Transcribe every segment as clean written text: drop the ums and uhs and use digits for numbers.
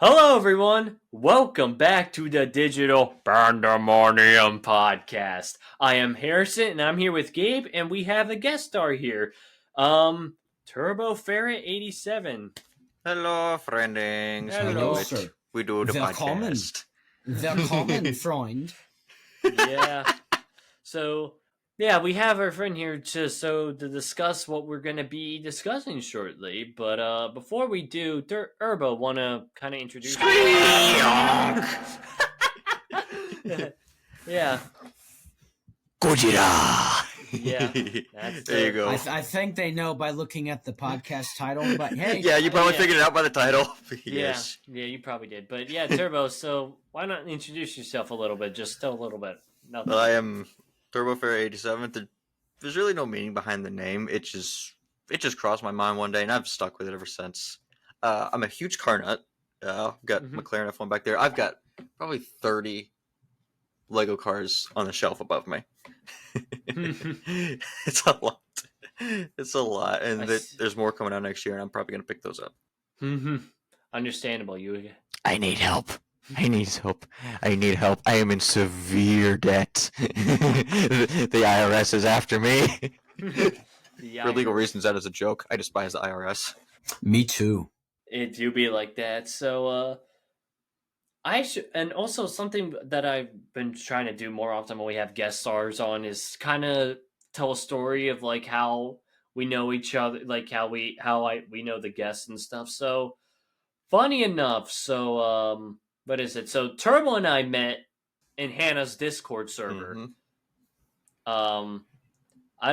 Hello, everyone. Welcome back to the Digital Pandemonium podcast. I am Harrison, and I'm here with Gabe, and we have a guest star here, TurboFerret87. Hello, friendings. Hello, sir. We do the Willkommen. podcast. Willkommen, Freund. Yeah. So, we have our friend here to discuss what we're going to be discussing shortly. But before we do, Turbo, want to kind of introduce Yeah. Godzilla. Yeah. There you go. I think they know by looking at the podcast title, but hey. Yeah, you probably Yeah. figured it out by the title. Yes. Yeah, you probably did. But yeah, Turbo, so why not introduce yourself a little bit? Just a little bit. Nothing. Well, I am TurboFerret87. There's really no meaning behind the name. It just crossed my mind one day, and I've stuck with it ever since. I'm a huge car nut. I've got McLaren F1 back there. I've got probably 30 Lego cars on the shelf above me. It's a lot. It's a lot, and there's more coming out next year, and I'm probably gonna pick those up. Understandable. I need help. I need help. I need help. I am in severe debt. The IRS is after me. For legal reasons, that is a joke. I despise the IRS. Me too. It do be like that. So, and also something that I've been trying to do more often when we have guest stars on is kind of tell a story of like how we know each other, like how we know the guests and stuff. So, funny enough, what is it? So Turbo and I met in Hannah's Discord server. I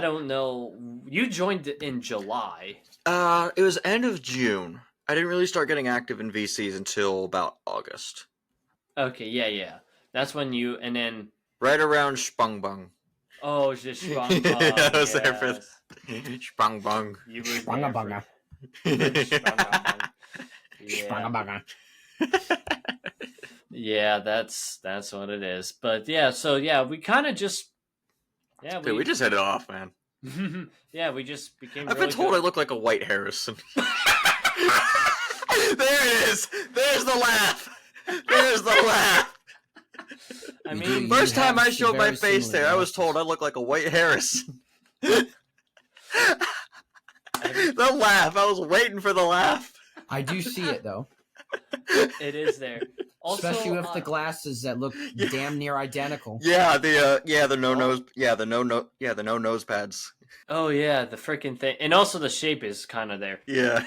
don't know. You joined in July. It was end of June. I didn't really start getting active in VCs until about August. Okay, yeah. That's when you, and then... Right around Spang Bang. Oh, it's just Spang Bang. I was there for Spang Bang. You were Spanga banga. Yeah. Yeah, that's what it is. But yeah, so yeah, we kind of just Dude, we just hit it off, man. Yeah, we just became. I've really been told good. I look like a white Harrison. There it is. There's the laugh. There's the laugh. I mean, First time I have showed my very face similar there, I was laugh. told I look like a white Harrison. The laugh. I was waiting for the laugh. I do see it though. it is there. Also, Especially with the glasses that look damn near identical. Yeah, the no nose pads. Oh yeah, the freaking thing, and also the shape is kind of there. Yeah.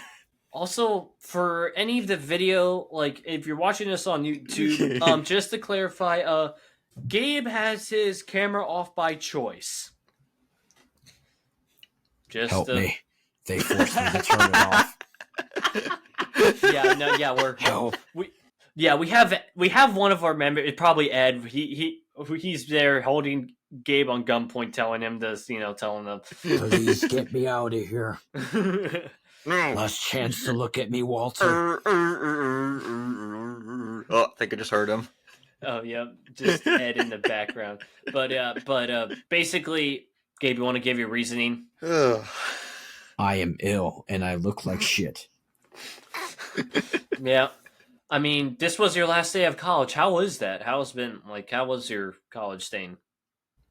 Also, for any of the video, like if you're watching this on YouTube, just to clarify, Gabe has his camera off by choice. Just Help me. They forced me to turn it off. we're Help. we have one of our members. It's probably Ed. He's there holding Gabe on gunpoint, telling him this. Telling him, Please get me out of here. Last chance to look at me, Walter. Oh, I think I just heard him. Oh yeah, just Ed in the background. But basically, Gabe, you want to give your reasoning? I am ill and I look like shit. Yeah. I mean, this was your last day of college. How was that? How was your college staying?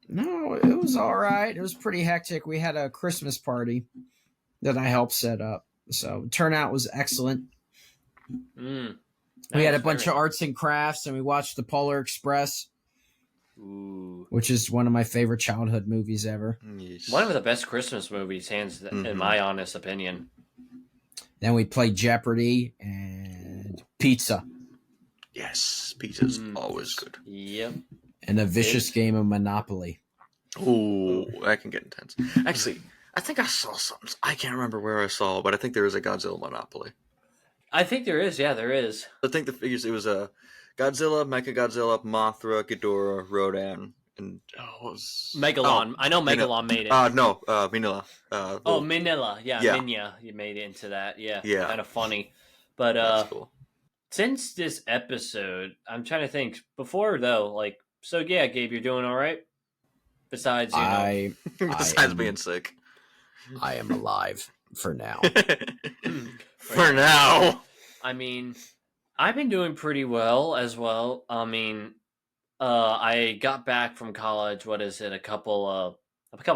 No, it was all right. It was pretty hectic. We had a Christmas party that I helped set up. So turnout was excellent. We had a bunch of arts and crafts, and we watched The Polar Express, which is one of my favorite childhood movies ever. Yes. One of the best Christmas movies, in my honest opinion. Then we played Jeopardy and pizza. Yes, pizza's always good. Yep. And a vicious game of Monopoly. Ooh, that can get intense. Actually, I think I saw something. I can't remember where I saw, but I think there is a Godzilla Monopoly. I think there is. Yeah, there is. I think the figures, it was a Godzilla, Mechagodzilla, Mothra, Ghidorah, Rodan, and what was... Megalon. I know Megalon made it. No, Minilla. Manila. Yeah, Minya. You made it into that. Yeah. Kind of funny. But that's cool. Since this episode, I'm trying to think. Before, though, Gabe, you're doing all right? Besides, Besides being sick. I am alive for now. For now. I mean, I've been doing pretty well as well. I mean, I got back from college. What is it? A couple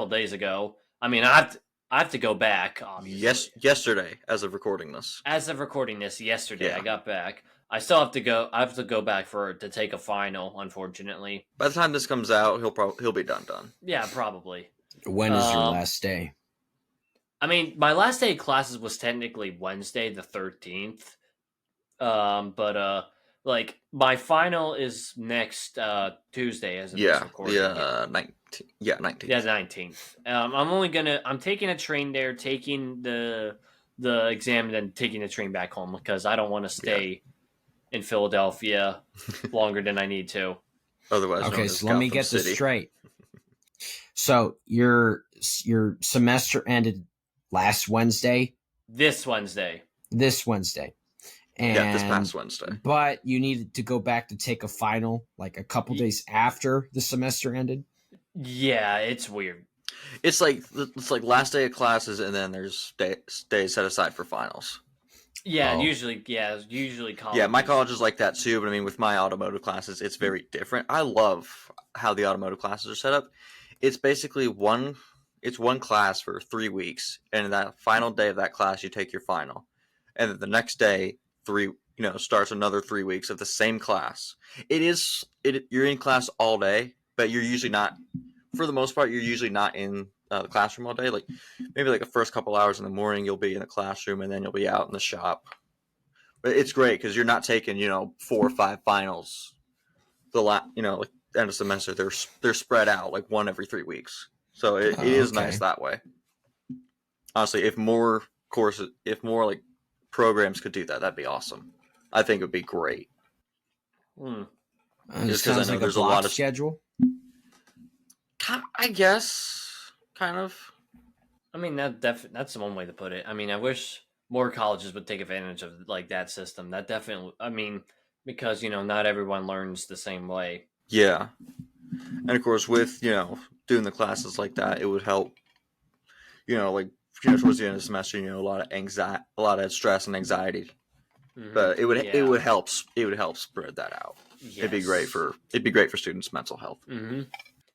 days ago. I mean, I have to go back. Obviously, Yesterday, as of recording this. as of recording this, yesterday I Yeah. got back. I still have to go. I have to go back to take a final. Unfortunately. By the time this comes out, he'll be done. Yeah, probably. When is your last day? I mean, my last day of classes was technically Wednesday, the 13th. But like my final is next Tuesday, as of this recording. Yeah, 19th. Yeah, 19th. Yeah, 19th. I'm taking a train there, taking the exam, and then taking the train back home because I don't want to stay in Philadelphia longer than I need to. Otherwise, okay. So let me get this straight. So your semester ended last Wednesday. This Wednesday. And, this past Wednesday. But you needed to go back to take a final like a couple days after the semester ended. Yeah, it's weird. It's like last day of classes, and then there's days set aside for finals. Yeah, usually college. Yeah, my college is like that too. But I mean, with my automotive classes, it's very different. I love how the automotive classes are set up. It's basically one class for 3 weeks, and that final day of that class, you take your final, and then the next day. Starts another 3 weeks of the same class. You're in class all day, but you're usually not, for the most part, you're usually not in the classroom all day. Like maybe like the first couple hours in the morning, you'll be in the classroom, and then you'll be out in the shop. But it's great because you're not taking 4 or 5 finals. Like end of semester, they're spread out like one every 3 weeks. So it is nice that way. Honestly, if more like programs could do that, that'd be awesome. I think it would be great. Just because I know like there's a lot of schedule. I guess, kind of. I mean, that's one way to put it. I mean, I wish more colleges would take advantage of like that system. That definitely. I mean, because not everyone learns the same way. Yeah, and of course, with doing the classes like that, it would help. Towards the end of the semester, a lot of stress and anxiety. Mm-hmm. But it would help spread that out. Yes. It'd be great for students' mental health. Mm-hmm.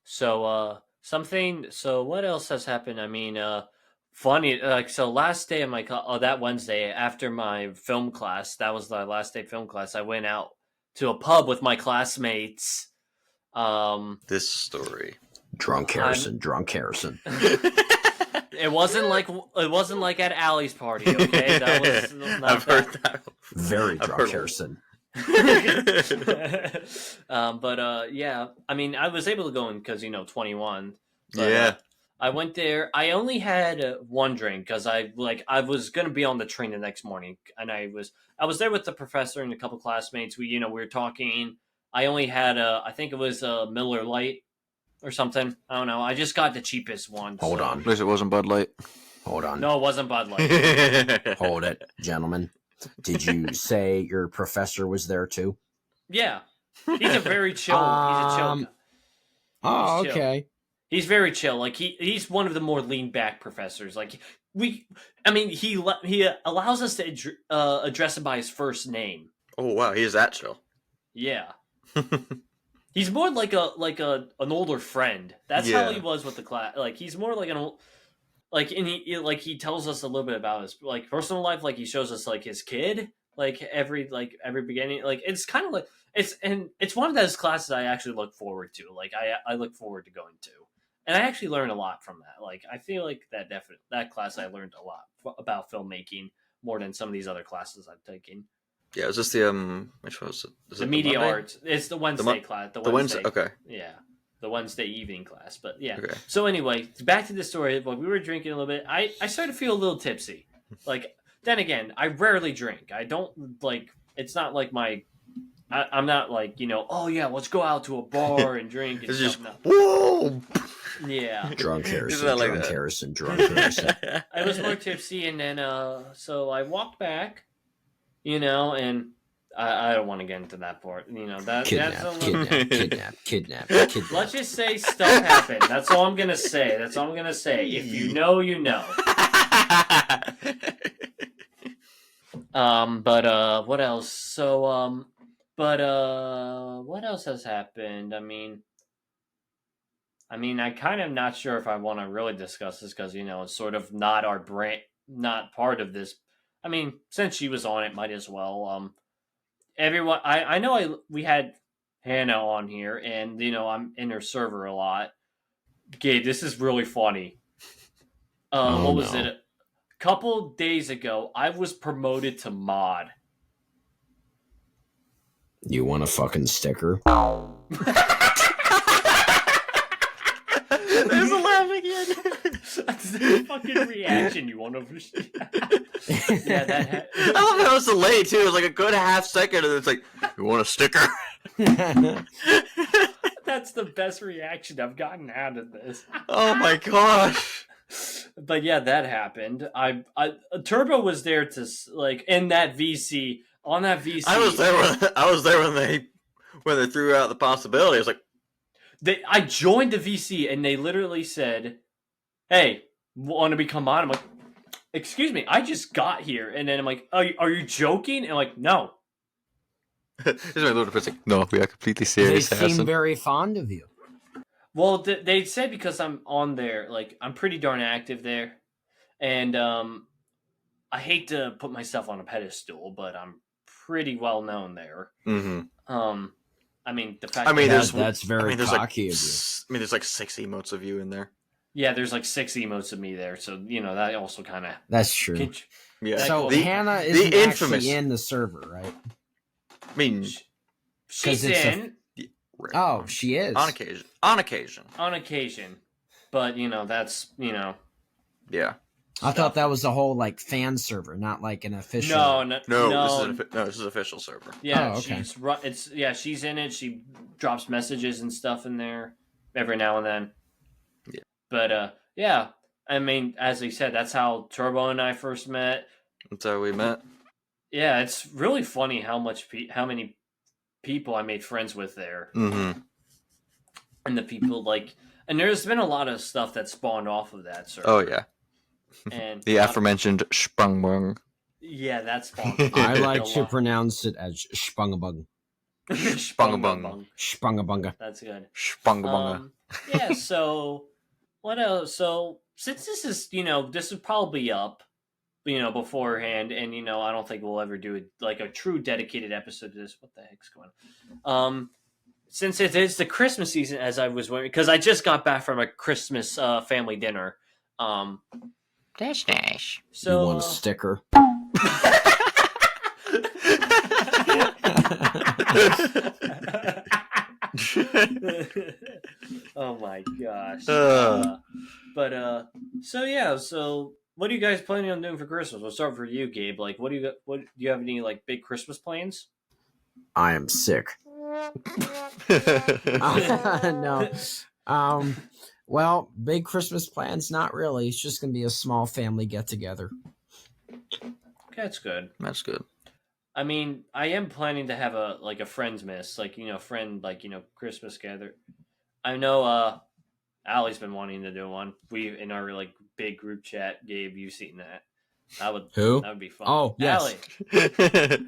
So So what else has happened? I mean, funny. So last day of my that Wednesday after my film class, that was the last day of film class. I went out to a pub with my classmates. This story. Drunk Harrison. It wasn't like at Allie's party, okay? That was not I've heard that. Very drunk Harrison. Yeah. I mean, I was able to go in because 21. But, yeah. I went there. I only had one drink because I was gonna be on the train the next morning, and I was there with the professor and a couple classmates. We were talking. I only had I think it was a Miller Lite. Or something. I don't know. I just got the cheapest one. Hold on. At least it wasn't Bud Light. Hold on. No, it wasn't Bud Light. Hold it, gentlemen. Did you say your professor was there too? Yeah. He's a very chill. He's a chill guy. Oh, okay. Chill. He's very chill. Like he's one of the more lean back professors. Like he allows us to address him by his first name. Oh wow, he is that chill. Yeah. He's more like an older friend. That's how he was with the class. Like he's more like an old, he tells us a little bit about his personal life. Like he shows us like his kid. Like every beginning. Like it's kind of like it's one of those classes I actually look forward to. Like I look forward to going to, and I actually learn a lot from that. Like I feel like that class I learned a lot about filmmaking more than some of these other classes I've taken. Yeah, was this the which was it? The media arts. It's the Wednesday class. The Wednesday. Okay. Yeah, the Wednesday evening class. But yeah. Okay. So anyway, back to the story. When we were drinking a little bit, I started to feel a little tipsy. Like then again, I rarely drink. I don't like. It's not like my. I'm not like oh yeah, let's go out to a bar and drink. And it's just whoa. Yeah. Drunk Harrison. Drunk Harrison. I was more tipsy, and then so I walked back. And I don't want to get into that part. Kidnap. Let's just say stuff happened. That's all I'm gonna say. If you know, you know. But what else? So what else has happened? I kind of not sure if I want to really discuss this because it's sort of not our brand, not part of this. Since she was on it, might as well. Everyone, I know we had Hannah on here, and I'm in her server a lot. Gabe, this is really funny. What was it? A couple days ago, I was promoted to mod. You want a fucking sticker? There's a laugh again. That's the fucking reaction you want to. Yeah, that. I love how it was delayed too. It was like a good half second, and it's like, "You want a sticker?" That's the best reaction I've gotten out of this. Oh my gosh! But yeah, that happened. Turbo was there to in that VC on that VC. I was there when they threw out the possibility. I was like. I joined the VC and they literally said, "Hey, want to become on?" I'm like, "Excuse me, I just got here." And then I'm like, "Are you joking?" And I'm like, "No." No, we are completely serious. They seem very fond of you. Well, they said because I'm on there, I'm pretty darn active there, and I hate to put myself on a pedestal, but I'm pretty well known there. Mm-hmm. The fact that's very cocky of you. There's like 6 emotes of you in there. Yeah, there's like 6 emotes of me there, so that also kind of. That's true. Yeah. So Hannah isn't actually in the server, right? She's in. Oh, she is on occasion. On occasion, but that's Yeah. I thought that was a whole fan server, not like an official. No. This is official server. Yeah, okay. She's in it. She drops messages and stuff in there every now and then. Yeah. But yeah, as I said, that's how Turbo and I first met. That's how we met. Yeah, it's really funny how many people I made friends with there. Mm-hmm. And the people and there's been a lot of stuff that spawned off of that server. Oh yeah. And the aforementioned Sprungbung. Yeah, that's spawned. I like to pronounce it as Spungabung. Spungabung. Spungabunga. That's good. Spungabunga. Yeah, so what else? So since this is this is probably up beforehand, and I don't think we'll ever do a true dedicated episode to this. What the heck's going on? Since it is the Christmas season, as I was wondering, because I just got back from a Christmas family dinner. That's nice. So you want a sticker? Oh my gosh. So yeah, so what are you guys planning on doing for Christmas? We'll start for you, Gabe. What do you have any big Christmas plans? I am sick. No. Well, big Christmas plans, not really. It's just going to be a small family get-together. That's good. That's good. I am planning to have a friend's miss, Christmas gather. I know Allie's been wanting to do one. We in our big group chat, Gabe, you've seen that. Who? That would be fun. Oh, yes. Allie.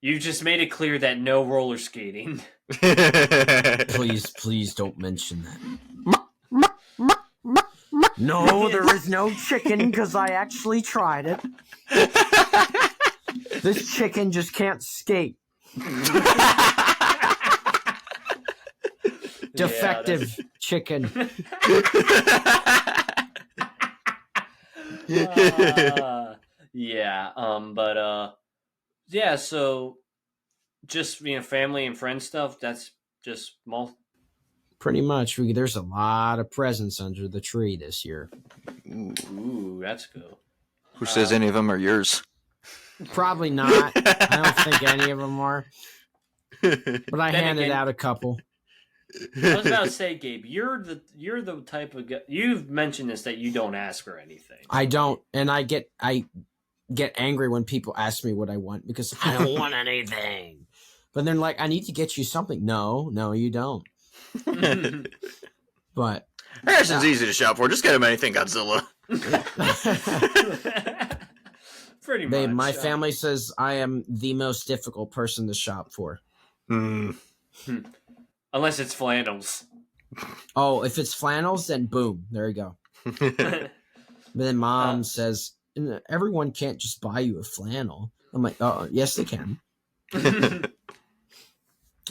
You just made it clear that no roller skating. Please don't mention that. No, there is no chicken because I actually tried it. This chicken just can't skate. Defective chicken. Yeah, so just family and friend stuff. That's just pretty much. There's a lot of presents under the tree this year. Ooh, that's cool. Who says any of them are yours? Probably not. I don't think any of them are. But I handed out a couple. I was about to say, Gabe, you're the type of guy. You've mentioned this that you don't ask for anything. I don't, and I get angry when people ask me what I want because I don't want anything. But then I need to get you something. No, you don't. But Harrison's easy to shop for. Just get him anything Godzilla. Pretty Babe, much. my family says I am the most difficult person to shop for. Unless it's flannels. Oh, if it's flannels, then boom, there you go. But then Mom says, everyone can't just buy you a flannel. I'm like, oh, yes, they can.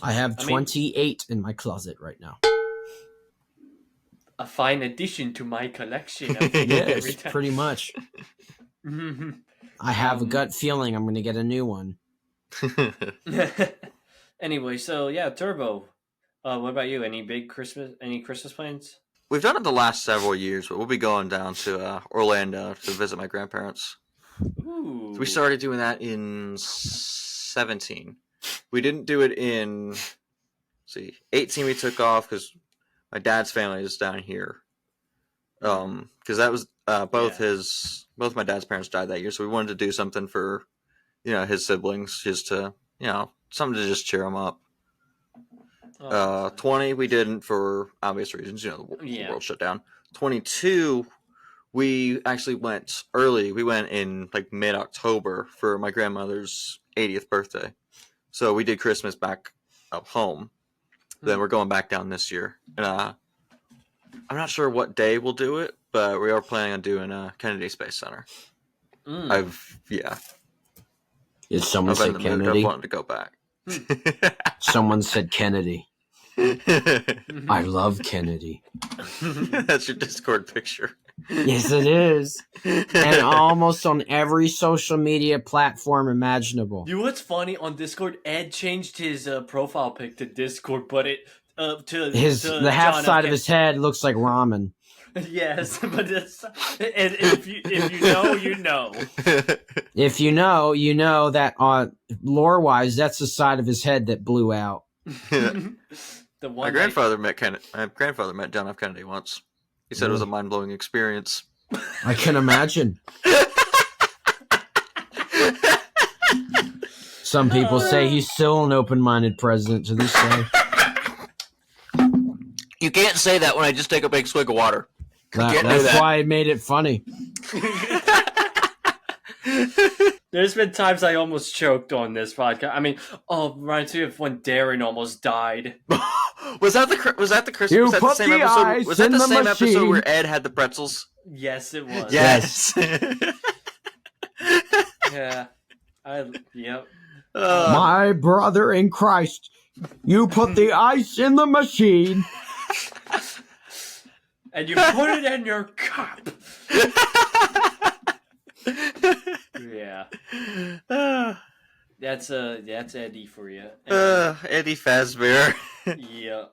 I have 28 in my closet right now. A fine addition to my collection. Yes, pretty much. I have a gut feeling I'm going to get a new one. Anyway, so yeah, Turbo. What about you? Any Christmas plans? We've done it the last several years, but we'll be going down to Orlando to visit my grandparents. Ooh. So we started doing that in 17. We didn't do it in 18. We took off because my dad's family is down here. Because that was both my dad's parents died that year, so we wanted to do something for his siblings, just to something to just cheer them up. 20 we didn't for obvious reasons, the world shut down. 22 we actually went early. We went in like mid-October for my grandmother's 80th birthday. So we did Christmas back up home. Then we're going back down this year. And I'm not sure what day we'll do it, but we are planning on doing Kennedy Space Center. Did someone say Kennedy? I've wanted to go back. Someone said Kennedy. I love Kennedy. That's your Discord picture. Yes, it is. And almost on every social media platform imaginable. You know what's funny? On Discord, Ed changed his profile pic to Discord, but the half side of his head looks like ramen. Yes, but if you know, you know. If you know, you know that lore-wise, that's the side of his head that blew out. My grandfather met John F. Kennedy once. He said it was a mind-blowing experience. I can imagine. Some people say he's still an open-minded president to this day. You can't say that when I just take a big swig of water. That's why I made it funny. There's been times I almost choked on this podcast. I mean, reminds me of when Darren almost died. Was that the Christmas? Was that the same episode? Was that the same episode where Ed had the pretzels? Yes, it was. Yes. Yeah. Yep. My brother in Christ, you put the ice in the machine. And you put it in your cup. Yeah. That's Eddie for you. Eddie Fazbear. Yeah.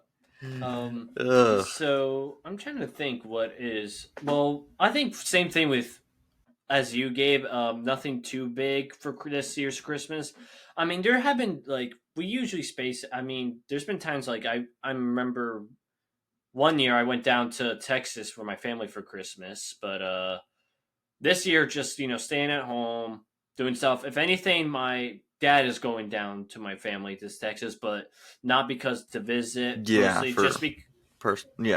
So I'm trying to think what is. Well, I think same thing with as you, Gabe. Nothing too big for this year's Christmas. I mean, there have been we usually space. I mean, there's been times I remember one year I went down to Texas for my family for Christmas, but this year just staying at home doing stuff. If anything, my dad is going down to my family to Texas, but not because to visit. Yeah,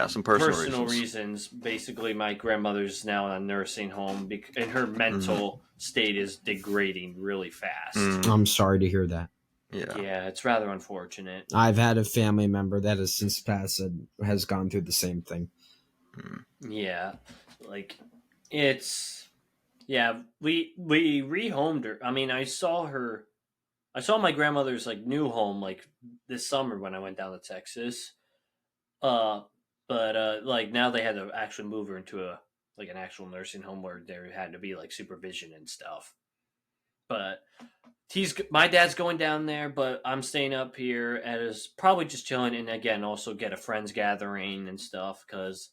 some personal reasons. Basically, my grandmother's now in a nursing home, and her mental state is degrading really fast. I'm sorry to hear that. Yeah, it's rather unfortunate. I've had a family member that has since passed that has gone through the same thing. Yeah, it's. Yeah, we rehomed her. I mean, I saw my grandmother's new home this summer when I went down to Texas. But now they had to actually move her into an actual nursing home where there had to be supervision and stuff. But my dad's going down there, but I'm staying up here as probably just chilling, and again also get a friends gathering and stuff because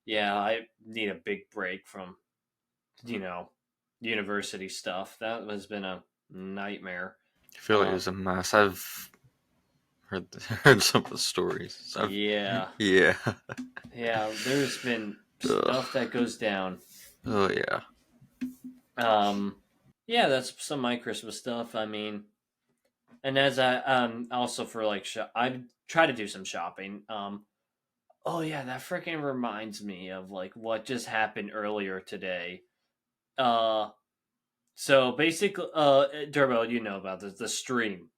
I need a big break from university stuff. That has been a nightmare. I feel like it was a mess. I've heard some of the stories. Yeah. There's been stuff that goes down. Oh yeah. That's some of my Christmas stuff. I mean, and as I also for I try to do some shopping. Oh yeah, that freaking reminds me of what just happened earlier today. So basically, Turbo, you know about this, the stream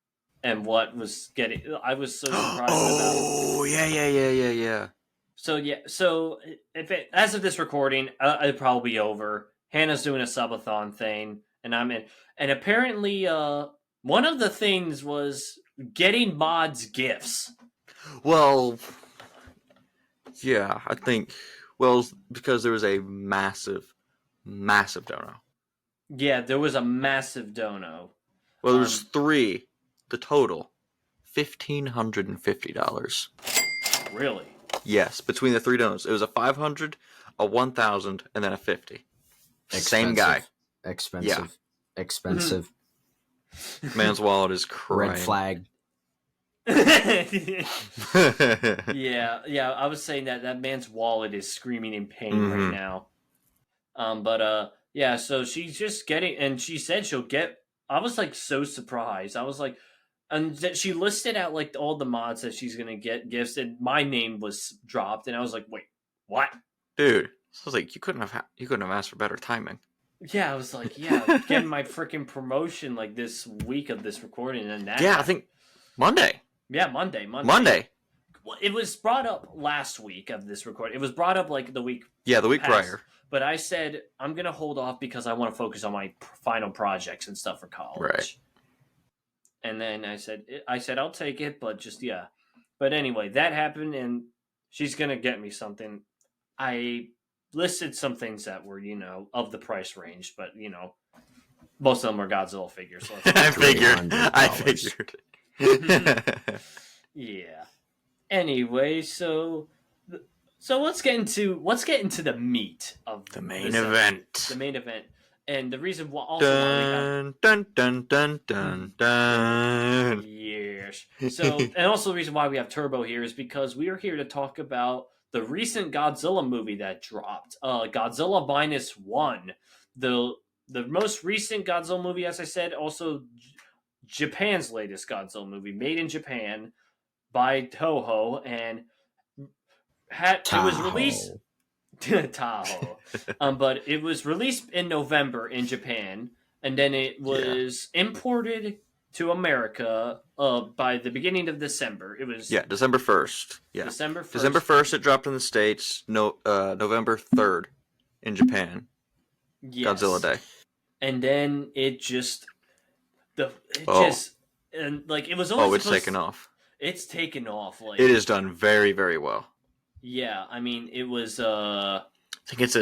and what was getting. I was so surprised about. Oh, yeah. So yeah, so if it, as of this recording, it'll probably be over. Hannah's doing a subathon thing, and I'm in. And apparently, one of the things was getting mods gifts. Well, yeah, I think. Well, because there was a massive dono. Yeah, there was a massive dono. Well, there was 3. The total, $1,550. Really? Yes, between the 3 donos, it was a 500, a 1,000, and then a 50. Same guy. Expensive. Man's wallet is crying. Red flag. yeah. I was saying that man's wallet is screaming in pain right now. Yeah. So she's just getting, and she said she'll get. I was like so surprised. I was like, and that she listed out like all the mods that she's gonna get gifts, and my name was dropped, and I was like, wait, what? Dude, I was like, you couldn't have asked for better timing. Yeah, I was like, yeah, getting my freaking promotion like this week of this recording, and that. Yeah, I think Monday. Yeah, Monday. Well, it was brought up last week of this recording. It was brought up like the week. Yeah, the week prior. But I said I'm gonna hold off because I want to focus on my final projects and stuff for college. Right. And then I said I'll take it, but just yeah. But anyway, that happened, and she's gonna get me something. I listed some things that were of the price range, but most of them were Godzilla figures. So I figured. Yeah. Anyway, so let's get into the meat of the main event. The main event, and the reason why also dun. Yes. So and also the reason why we have Turbo here is because we are here to talk about the recent Godzilla movie that dropped, Godzilla Minus One, the most recent Godzilla movie, as I said, also Japan's latest Godzilla movie, made in Japan by Toho, and it was released Tahoe, but it was released in November in Japan, and then it was imported to America by the beginning of December. It was December 1st. Yeah, December 1st. December 1st it dropped in the States. November 3rd in Japan. Yes. Godzilla Day. And then it just it was only it's taken off. It's taken off. Like it is done very, very well. Yeah, I mean it was. I think it's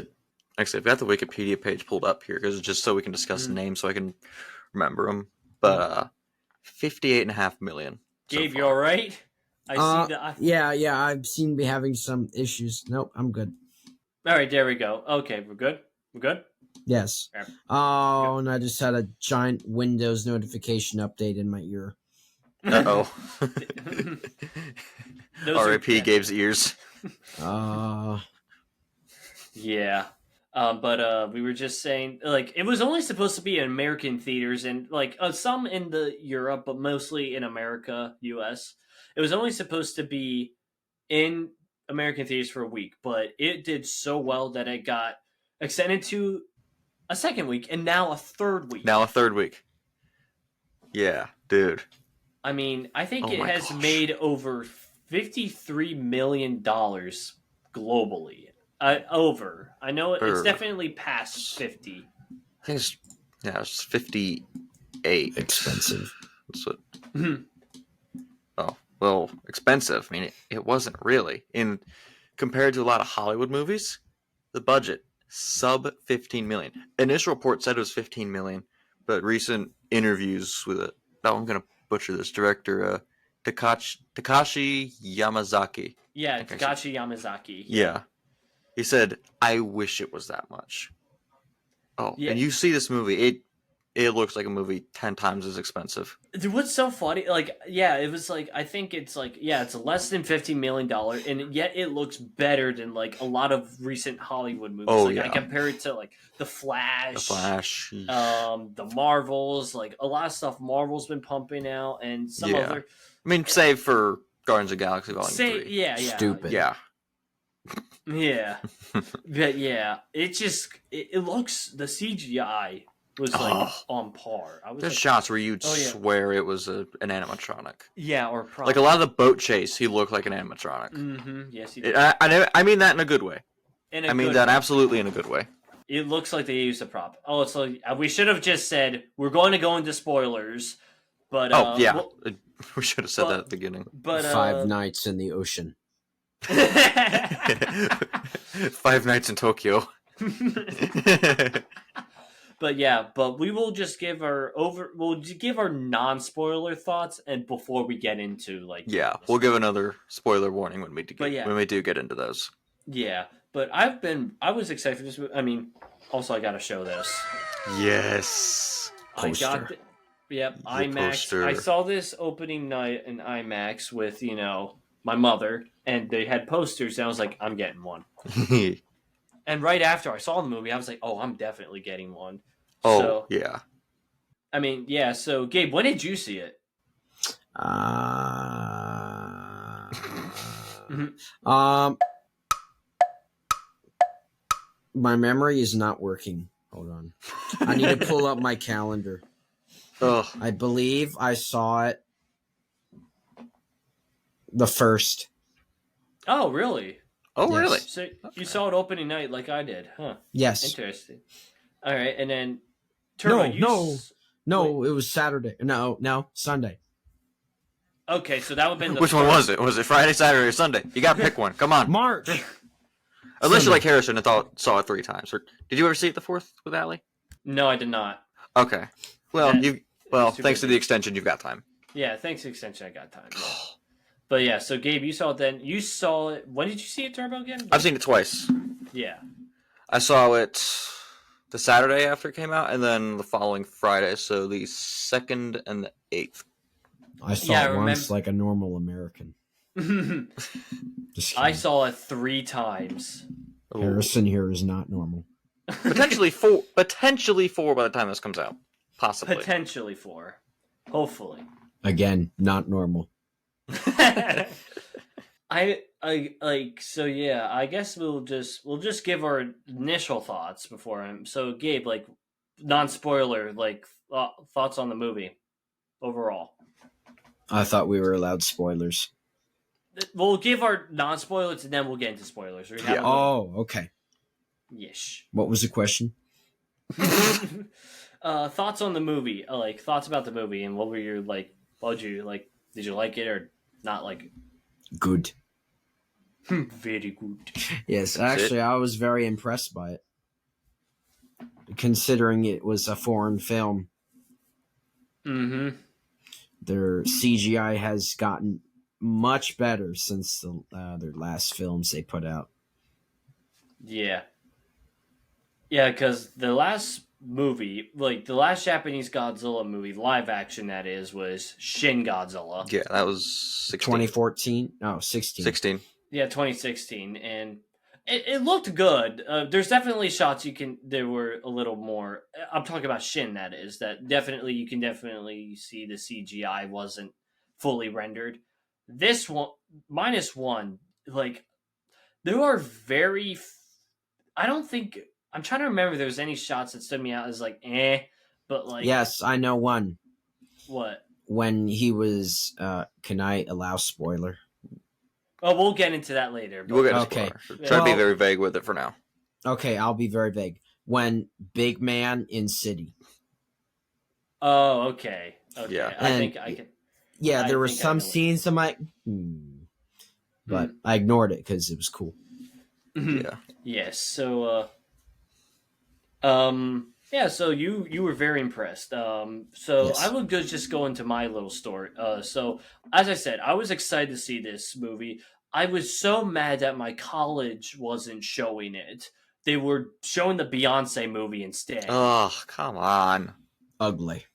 actually I've got the Wikipedia page pulled up here because just so we can discuss the names so I can remember them. But 58.5 million. Gabe, you all right? I see that. Yeah, I've seen me having some issues. Nope, I'm good. All right, there we go. Okay, we're good. Yes. Right. Oh, and I just had a giant Windows notification update in my ear. Uh-oh. R.I.P. Gabe's ears. Yeah. But we were just saying, like, it was only supposed to be in American theaters and, like, some in the Europe, but mostly in America, U.S. It was only supposed to be in American theaters for a week, but it did so well that it got extended to a second week and now a third week. Yeah, dude. I mean, I think it has made over $53 million globally. I know it's definitely past 50. I think it's 58. Expensive. Expensive. I mean, it wasn't really. Compared to a lot of Hollywood movies, the budget sub 15 million. Initial report said it was 15 million, but recent interviews with I'm gonna butcher this director, Takashi Yamazaki. Yeah, Takashi Yamazaki. Yeah. He said, I wish it was that much. Oh, yeah. And you see this movie, it looks like a movie 10 times as expensive. Dude, what's so funny? Like, yeah, it was like, I think it's like, yeah, it's less than $50 million, and yet it looks better than like a lot of recent Hollywood movies. Oh, like, yeah. I compare it to like The Flash. The Marvels, like a lot of stuff Marvel's been pumping out, and some other. I mean, save for Guardians of the Galaxy Volume 3. Yeah. Stupid. Yeah. Yeah. But yeah, it looks, the CGI was like on par. I was There's like, shots where you'd swear it was an animatronic. Yeah, or prop. Like a lot of the boat chase, he looked like an animatronic. Mm-hmm. Yes, he did. I mean that in a good way. I mean that absolutely in a good way. It looks like they used a prop. Oh, so we should have just said we're going to go into spoilers, but we should have said that at the beginning. But 5 nights in the ocean. 5 nights in Tokyo. But we will just give we'll give our non-spoiler thoughts, and before we get into we'll give another spoiler warning when we do get into those. Yeah, but I was excited for this movie. I mean, also I got to show this. Yes. Poster. IMAX. Poster. I saw this opening night in IMAX with my mother, and they had posters, and I was like, I'm getting one. And right after I saw the movie, I was like, oh, I'm definitely getting one. Oh, so, yeah. I mean, yeah. So, Gabe, when did you see it? My memory is not working. Hold on. I need to pull up my calendar. I believe I saw it the 1st. Oh, really? Oh, yes. Really? So you saw it opening night like I did, huh? Yes. Interesting. All right, and then Turbo. No, it was Saturday. No, Sunday. Okay, so that would have been Which one was it? Was it Friday, Saturday, or Sunday? You got to pick one. Come on. March. Unless you like Harrison and saw it 3 times. Or did you ever see it the 4th with Allie? No, I did not. Okay. Well, thanks to the extension, you've got time. Yeah, thanks to the extension, I got time. Yeah. But yeah, so Gabe, you saw it then. You saw it. When did you see it, Turbo, again? I've seen it twice. Yeah. I saw it the Saturday after it came out, and then the following Friday, so the 2nd and the 8th. I saw it once like a normal American. I saw it 3 times. Harrison here is not normal. Potentially 4 by the time this comes out. Possibly. Potentially 4. Hopefully. Again, not normal. I guess we'll just give our initial thoughts before him. So Gabe, non-spoiler, thoughts on the movie overall. I thought we were allowed spoilers. We'll give our non-spoilers and then we'll get into spoilers. Oh, okay. Yes. What was the question? Thoughts on the movie, thoughts about the movie, and what were your did you like it or not like it? Good. Very good. Yes, actually, I was very impressed by it. Considering it was a foreign film. Mm-hmm. Their CGI has gotten much better since their last films they put out. Yeah. Yeah, because the last movie, the last Japanese Godzilla movie, live action that is, was Shin Godzilla. Yeah, that was 16. 2014? No, 16. 16. Yeah, 2016, and it looked good. There's definitely shots there were a little more. I'm talking about Shin, that is. That definitely, you can definitely see the CGI wasn't fully rendered. This one, minus one, there are very. I don't think. I'm trying to remember if there was any shots that stood me out as but Yes, I know one. What? When he was. Can I allow spoiler? Oh, we'll get into that later. We'll get into spoiler. Try to be very vague with it for now. Okay, I'll be very vague. When Big Man in City. Oh, okay. Yeah. I think I can. Yeah, there were some scenes I'm like, but I ignored it because it was cool. Yeah. Yes. So, yeah. So you were very impressed. Yes. I will just go into my little story. So as I said, I was excited to see this movie. I was so mad that my college wasn't showing it. They were showing the Beyonce movie instead. Oh, come on. Ugly.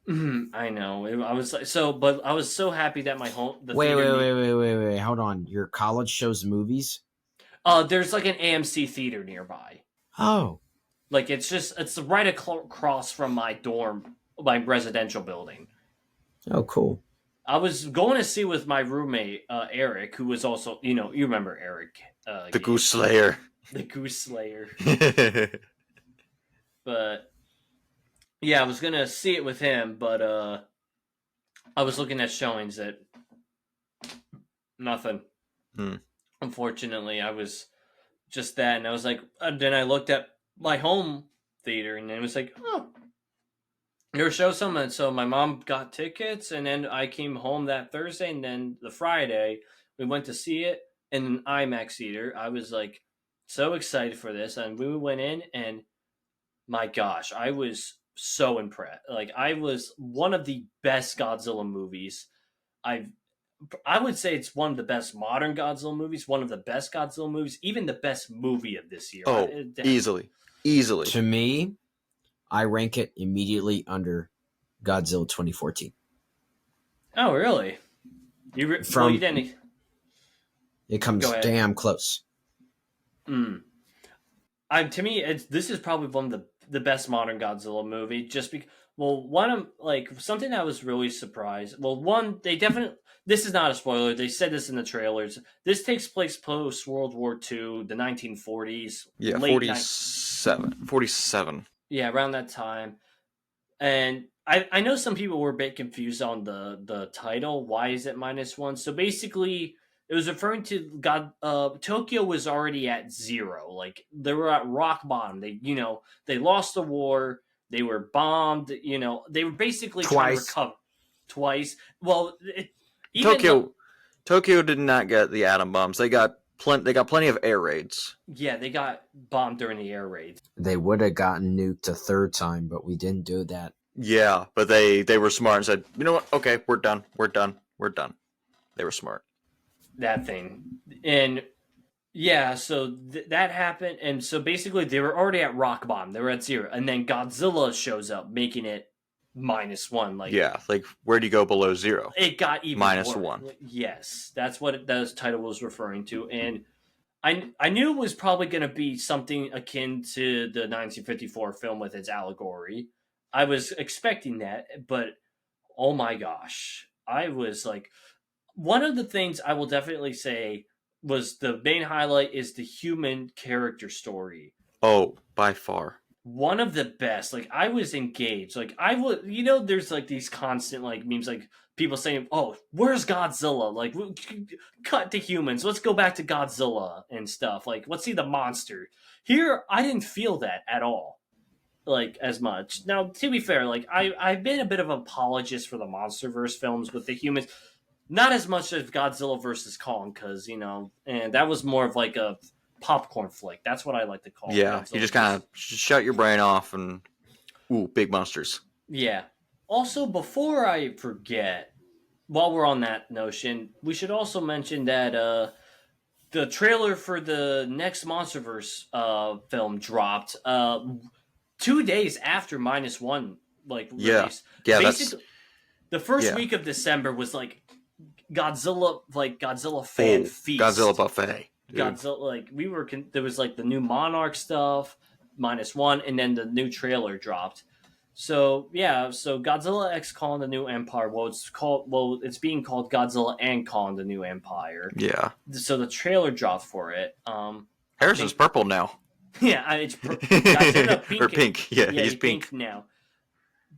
I know. I was but I was so happy that my home. Wait. Hold on. Your college shows movies? There's an AMC theater nearby. Oh. It's right across from my dorm, my residential building. Oh, cool. I was going to see with my roommate, Eric, who was also, you remember Eric. The Goose Slayer. The Goose Slayer. But, Yeah, I was gonna see it with him, but I was looking at showings at nothing. Hmm. Unfortunately, I was just that, and I was like, then I looked at my home theater, and it was like, oh, there show something. So my mom got tickets, and then I came home that Thursday, and then the Friday we went to see it in an IMAX theater. I was like so excited for this, and we went in, and my gosh, I was so impressed. Like I was one of the best Godzilla movies I've. I would say it's one of the best modern Godzilla movies, one of the best Godzilla movies, even the best movie of this year. Oh, easily. To me, I rank it immediately under Godzilla 2014. Oh, really? You didn't. It comes damn close. To me, this is probably one of the best modern Godzilla movie. Just because, well, one of like something I was really surprised. Well, one they definitely. This is not a spoiler. They said this in the trailers. This takes place post World War II, the 1940s. Yeah, 47. 47. Yeah, around that time. And I know some people were a bit confused on the title. Why is it -1? So basically, it was referring to Tokyo was already at zero. Like they were at rock bottom. They lost the war. They were bombed. They were basically trying to recover twice. Well, Tokyo did not get the atom bombs. They got plenty of air raids. Yeah, they got bombed during the air raids. They would have gotten nuked a third time, but we didn't do that. Yeah, but they were smart and said, you know what? Okay, we're done. They were smart. That thing. And yeah, so that happened. And so basically they were already at rock bottom. They were at zero. And then Godzilla shows up, making it -1. Like where do you go below zero? It got even -1. Yes, that's what that title was referring to. And I knew it was probably going to be something akin to the 1954 film with its allegory. I was expecting that, but oh my gosh. I was like, one of the things I will definitely say was the main highlight is the human character story. Oh, by far. One of the best. Like I was engaged. Like I would, there's like these constant like memes, like people saying, "Oh, where's Godzilla?" Like cut to humans. Let's go back to Godzilla and stuff. Like let's see the monster. Here, I didn't feel that at all. Like as much. Now, to be fair, like I've been a bit of an apologist for the MonsterVerse films with the humans. Not as much as Godzilla versus Kong, because and that was more of like a popcorn flick. That's what I like to call it. Yeah, you just kind of shut your brain off and big monsters. Yeah. Also, before I forget, while we're on that notion, we should also mention that the trailer for the next MonsterVerse film dropped 2 days after -1 release. Yeah, basically the first week of December was like Godzilla fan feast. Godzilla buffet. Dude. Godzilla, there was like the new Monarch stuff, -1, and then the new trailer dropped. So yeah, so Godzilla X Kong: The New Empire. It's being called Godzilla and Kong: The New Empire. Yeah. So the trailer dropped for it. Harrison's purple now. Yeah, it's Godzilla pink. Or pink. Yeah, he's pink now.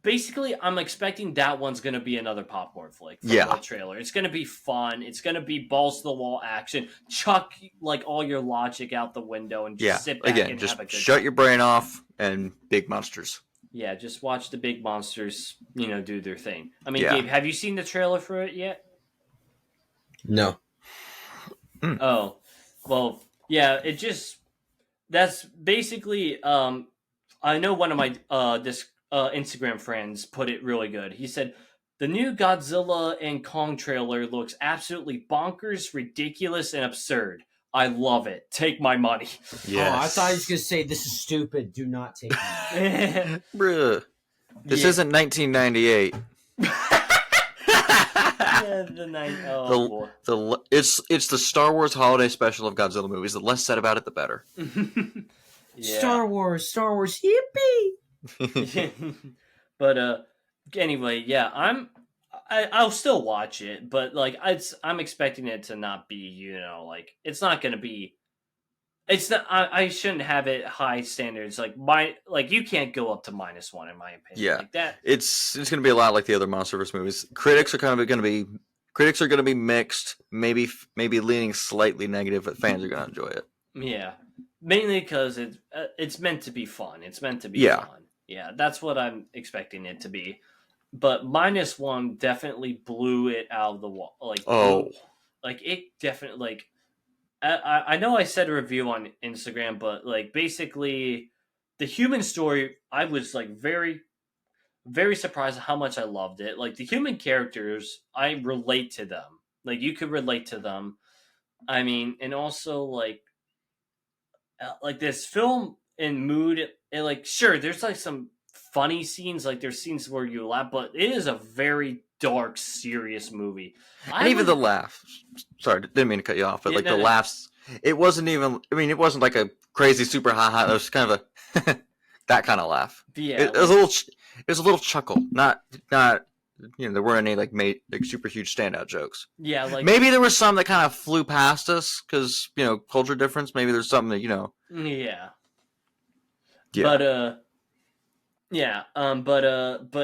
Basically, I'm expecting that one's going to be another popcorn flick from the trailer. It's going to be fun. It's going to be balls to the wall action. Chuck like all your logic out the window and just sit back and just have a good shut time. Your brain off and big monsters. Yeah, just watch the big monsters, do their thing. I mean, Gabe, have you seen the trailer for it yet? No. Oh, well, yeah. That's basically. I know one of my Instagram friends put it really good. He said, "The new Godzilla and Kong trailer looks absolutely bonkers, ridiculous, and absurd. I love it. Take my money." Yes. Oh, I thought he was going to say, "This is stupid. Do not take it." Bruh. This isn't 1998. It's the Star Wars holiday special of Godzilla movies. The less said about it, the better. Star Wars, yippee! But anyway, yeah, I'll still watch it, but like I'm expecting it to not be, it's not going to be It's not. I shouldn't have it high standards. Like you can't go up to -1 in my opinion. Yeah, like that. It's going to be a lot like the other MonsterVerse movies. Critics are going to be mixed, maybe leaning slightly negative, but fans are going to enjoy it. Yeah, mainly because it's meant to be fun. It's meant to be fun. Yeah, that's what I'm expecting it to be. But -1 definitely blew it out of the wall. Like it definitely like. I know I said a review on Instagram, but like basically the human story, I was like very, very surprised at how much I loved it. Like the human characters, I relate to them. Like you could relate to them. I mean, and also like this film in mood, and like sure, there's like some funny scenes, like there's scenes where you laugh, but it is a very dark, serious movie. And even the laughs. Sorry, didn't mean to cut you off, but the laughs. It wasn't even. I mean, it wasn't like a crazy super ha. It was kind of a that kind of laugh. Yeah, it was a little. It was a little chuckle. Not. There weren't any like super huge standout jokes. Yeah, like maybe there was some that kind of flew past us because culture difference. Maybe there's something that Yeah. Yeah. But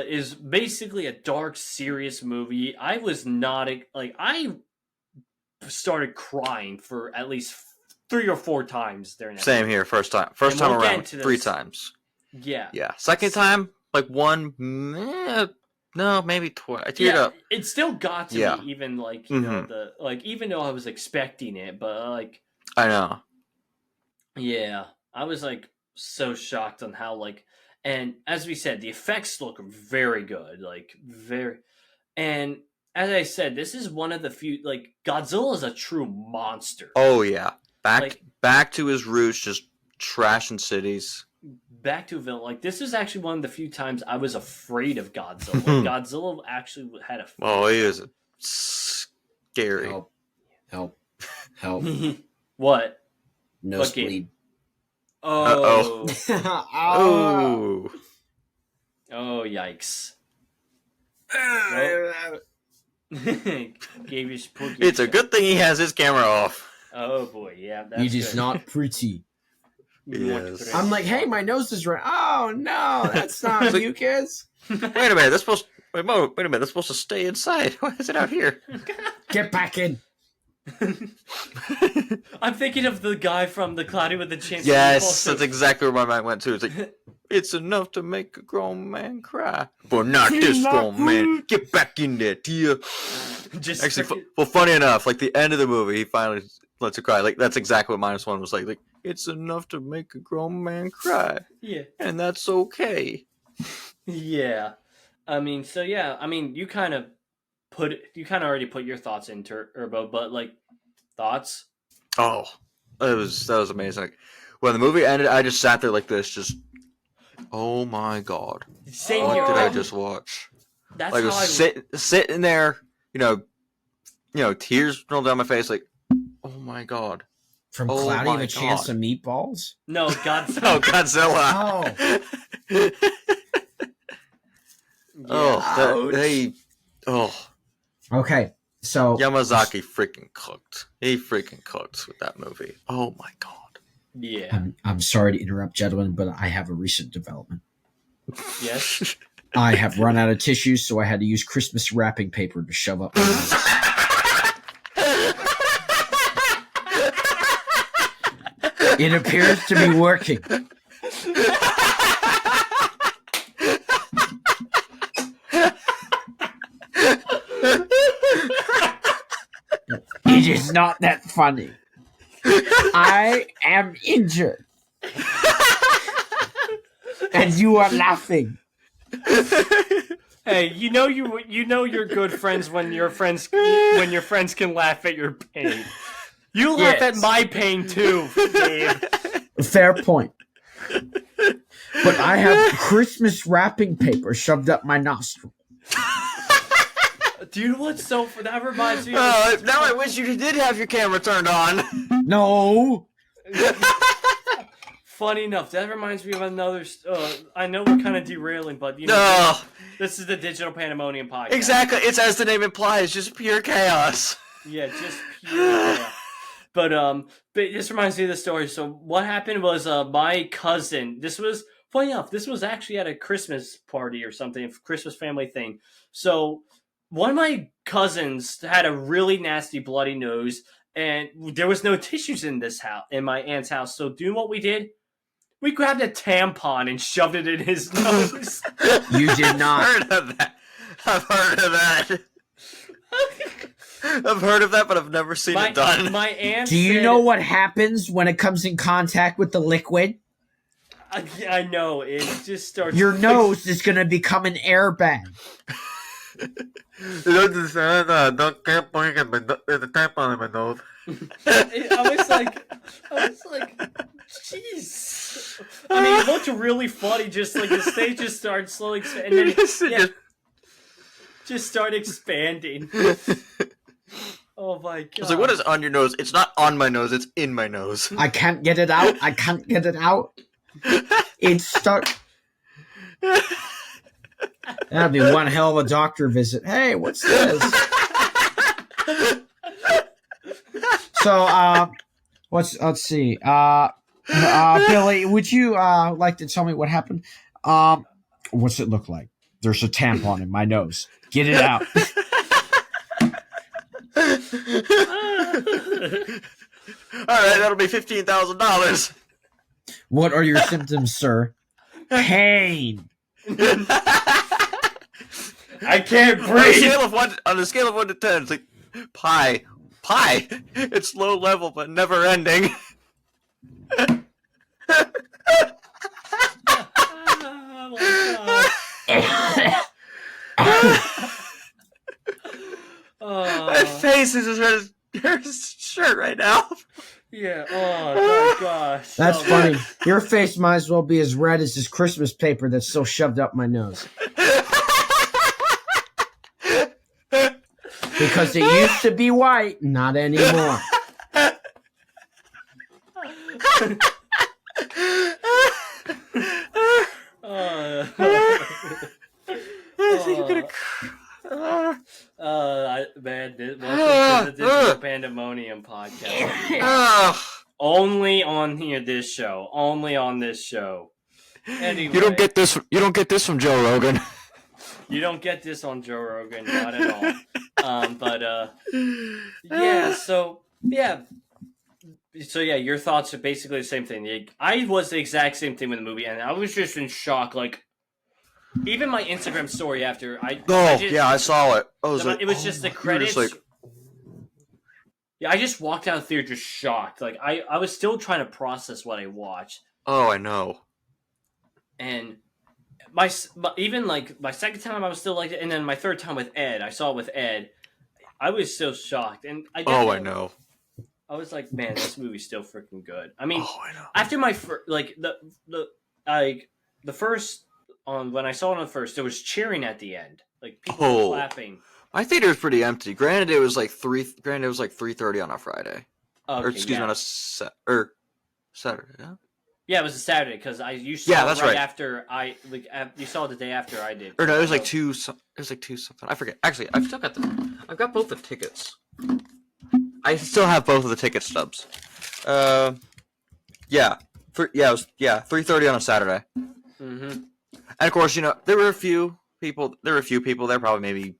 is basically a dark, serious movie. I was not like I started crying for at least 3 or 4 times during that. Same movie. Here. First time around 3 times. Yeah. Yeah. Second time, like 1. No, maybe twice. I teared up. It still got to me, even like even though I was expecting it, but like I know. Yeah, I was like so shocked on how and as we said, the effects look very good, and as I said, this is one of the few Godzilla is a true monster. Oh yeah, back to his roots, just trashing cities. Back to a villain. This is actually one of the few times I was afraid of Godzilla. Godzilla actually had a. Oh, he is scary. Help! What? Nosebleed. Oh. Oh. Oh, yikes. It's a good thing he has his camera off. Oh boy, yeah. That's it is not pretty. Yes. I'm like, hey, my nose is red. Oh no, that's not mucus. Wait a minute, that's supposed. Wait a minute, that's supposed to stay inside. Why is it out here? Get back in. I'm thinking of the guy from The Cloudy with the Chance. Yes, that's exactly where my mind went to. It's like, it's enough to make a grown man cry, but not this grown man. Get back in there, dear. Funny enough, like the end of the movie, he finally lets her cry. Like that's exactly what -1 was like. Like it's enough to make a grown man cry. Yeah, and that's okay. Yeah, I mean, you kind of already put your thoughts in Turbo, but thoughts? Oh, that was amazing. When the movie ended, I just sat there like this, just oh my god. Same what here. did I just watch? That's like how sitting there, tears rolled down my face, like oh my god. From Cloudy with a Chance of Meatballs? No, Godzilla. Oh, Godzilla. Okay, so Yamazaki freaking cooked. He freaking cooked with that movie. Oh my god. Yeah. I'm sorry to interrupt, gentlemen, but I have a recent development. Yes. I have run out of tissues, so I had to use Christmas wrapping paper to shove up my nose. It appears to be working. It is not that funny. I am injured. And you are laughing. Hey, you know you're good friends when your friends can laugh at your pain. You laugh at my pain too, Gabe. Fair point. But I have Christmas wrapping paper shoved up my nostril. Do you know what's so? That reminds me. Now I wish you did have your camera turned on. No. Funny enough, that reminds me of another. I know we're kind of derailing, but this is the Digital Pandemonium podcast. Exactly, it's as the name implies, just pure chaos. Yeah, just pure chaos. but this reminds me of the story. So what happened was, my cousin. This was funny enough. This was actually at a Christmas party or something, a Christmas family thing. So one of my cousins had a really nasty bloody nose, and there was no tissues in this house, in my aunt's house. So do you know what we did? We grabbed a tampon and shoved it in his nose. You did not. I've heard of that. I've heard of that. I've heard of that, but I've never seen it done. My aunt. Do you know what happens when it comes in contact with the liquid? I know, it just starts. Your nose is going to become an airbag. Don't keep pointing the tampon in my nose. I was like, jeez. I mean, it looked really funny. Just like the stage just started slowly expanding, and then just start expanding. Oh my god! I was like, "What is on your nose? It's not on my nose. It's in my nose." I can't get it out. I can't get it out. It's stuck. That'd be one hell of a doctor visit. Hey, what's this? So, let's see. Billy, would you like to tell me what happened? What's it look like? There's a tampon in my nose. Get it out. All right, that'll be $15,000. What are your symptoms, sir? Pain. I can't On a breathe. scale of 1 to 10, it's like pie. It's low level but never ending. Oh my god. My face is as red as your shirt right now. Yeah. Oh my gosh. That's funny. Your face might as well be as red as this Christmas paper that's still shoved up my nose. Because it used to be white, not anymore. Welcome to the Digital Pandemonium podcast. Only on this show. Only on this show. Anyway, You don't get this. You don't get this from Joe Rogan. You don't get this on Joe Rogan, not at all. Yeah. So your thoughts are basically the same thing. I was the exact same thing with the movie, and I was just in shock. Like, even my Instagram story after I saw it. It was just the credits. Yeah, I just walked out of the theater just shocked. Like, I was still trying to process what I watched. Oh, I know. And my second time I was still like it, and then my third time with Ed, I saw it with Ed. I was so shocked, and I know. I was like, man, this movie's still freaking good. I mean, I know. after my the first when I saw it on the first, there was cheering at the end, like people were clapping. My theater was pretty empty. Granted, it was like 3:30 on a Friday, or excuse me, on a Saturday. Yeah? Yeah, it was a Saturday because you saw that's right right. after you saw it the day after I did. Or no, it was like two. It was like 2 something. I forget. Actually, I've still got I've got both the tickets. I still have both of the ticket stubs. It was 3:30 on a Saturday. Mm-hmm. And of course, there were a few people. There were probably maybe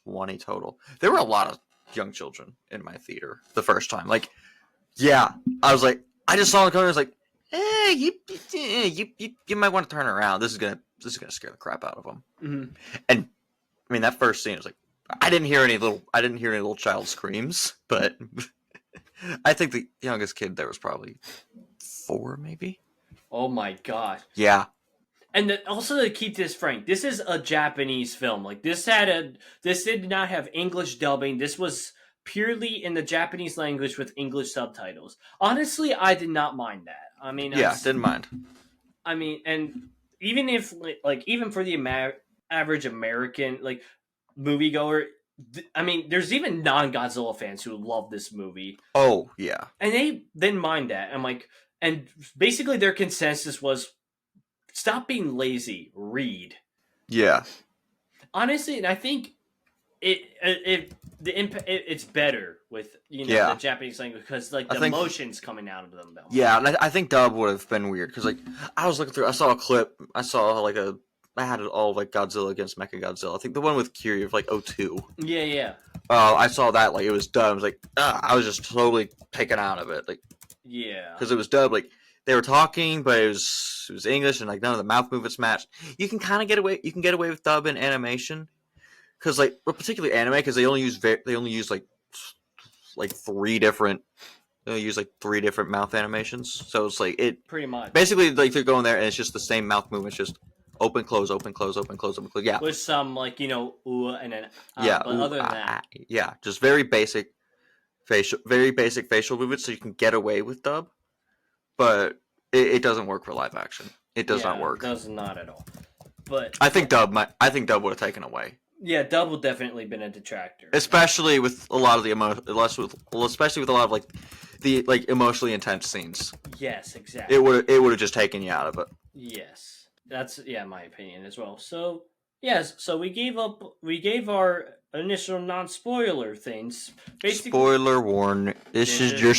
20 total. There were a lot of young children in my theater the first time. Like, yeah, I was like, I just saw the corner. I was like, you might want to turn around. This is gonna scare the crap out of them. Mm-hmm. And I mean, that first scene was like, I didn't hear any little child screams, but I think the youngest kid there was probably 4, maybe. Oh my gosh. Yeah. And also to keep this frank, this is a Japanese film. Like, this did not have English dubbing. This was purely in the Japanese language with English subtitles. Honestly, I did not mind that. I mean, didn't mind. I mean, and even if even for the average American moviegoer, I mean, there's even non-Godzilla fans who love this movie. Oh yeah, and they didn't mind that. I'm like, and basically their consensus was, stop being lazy, read. Yeah. Honestly, and I think it's better with the Japanese language because like the emotions coming out of them though. Yeah, and I think dub would have been weird because like I was looking through, I saw a clip, I had it all like Godzilla against Mechagodzilla. I think the one with Kiryu of like '02. Yeah. I saw that like it was dubbed. I was like, I was just totally taken out of it, like because it was dubbed. Like they were talking, but it was English and like none of the mouth movements matched. You can kind of get away. You can get away with dub in animation. Because particularly anime, because they only use like three different mouth animations. So it's like it pretty much basically like they're going there and it's just the same mouth movements, just open close, open close, open close, open close. Yeah, with some like ooh and then yeah. But other than that, yeah, just very basic facial movements, so you can get away with dub, but it doesn't work for live action. It does not work. It does not at all. But I think dub would have taken away. Yeah, dub will definitely been a detractor, especially with a lot of the especially with a lot of like the like emotionally intense scenes. Yes, exactly. It would have just taken you out of it. Yes, that's my opinion as well. So so we gave our initial non-spoiler things. Basically, spoiler warning. This is your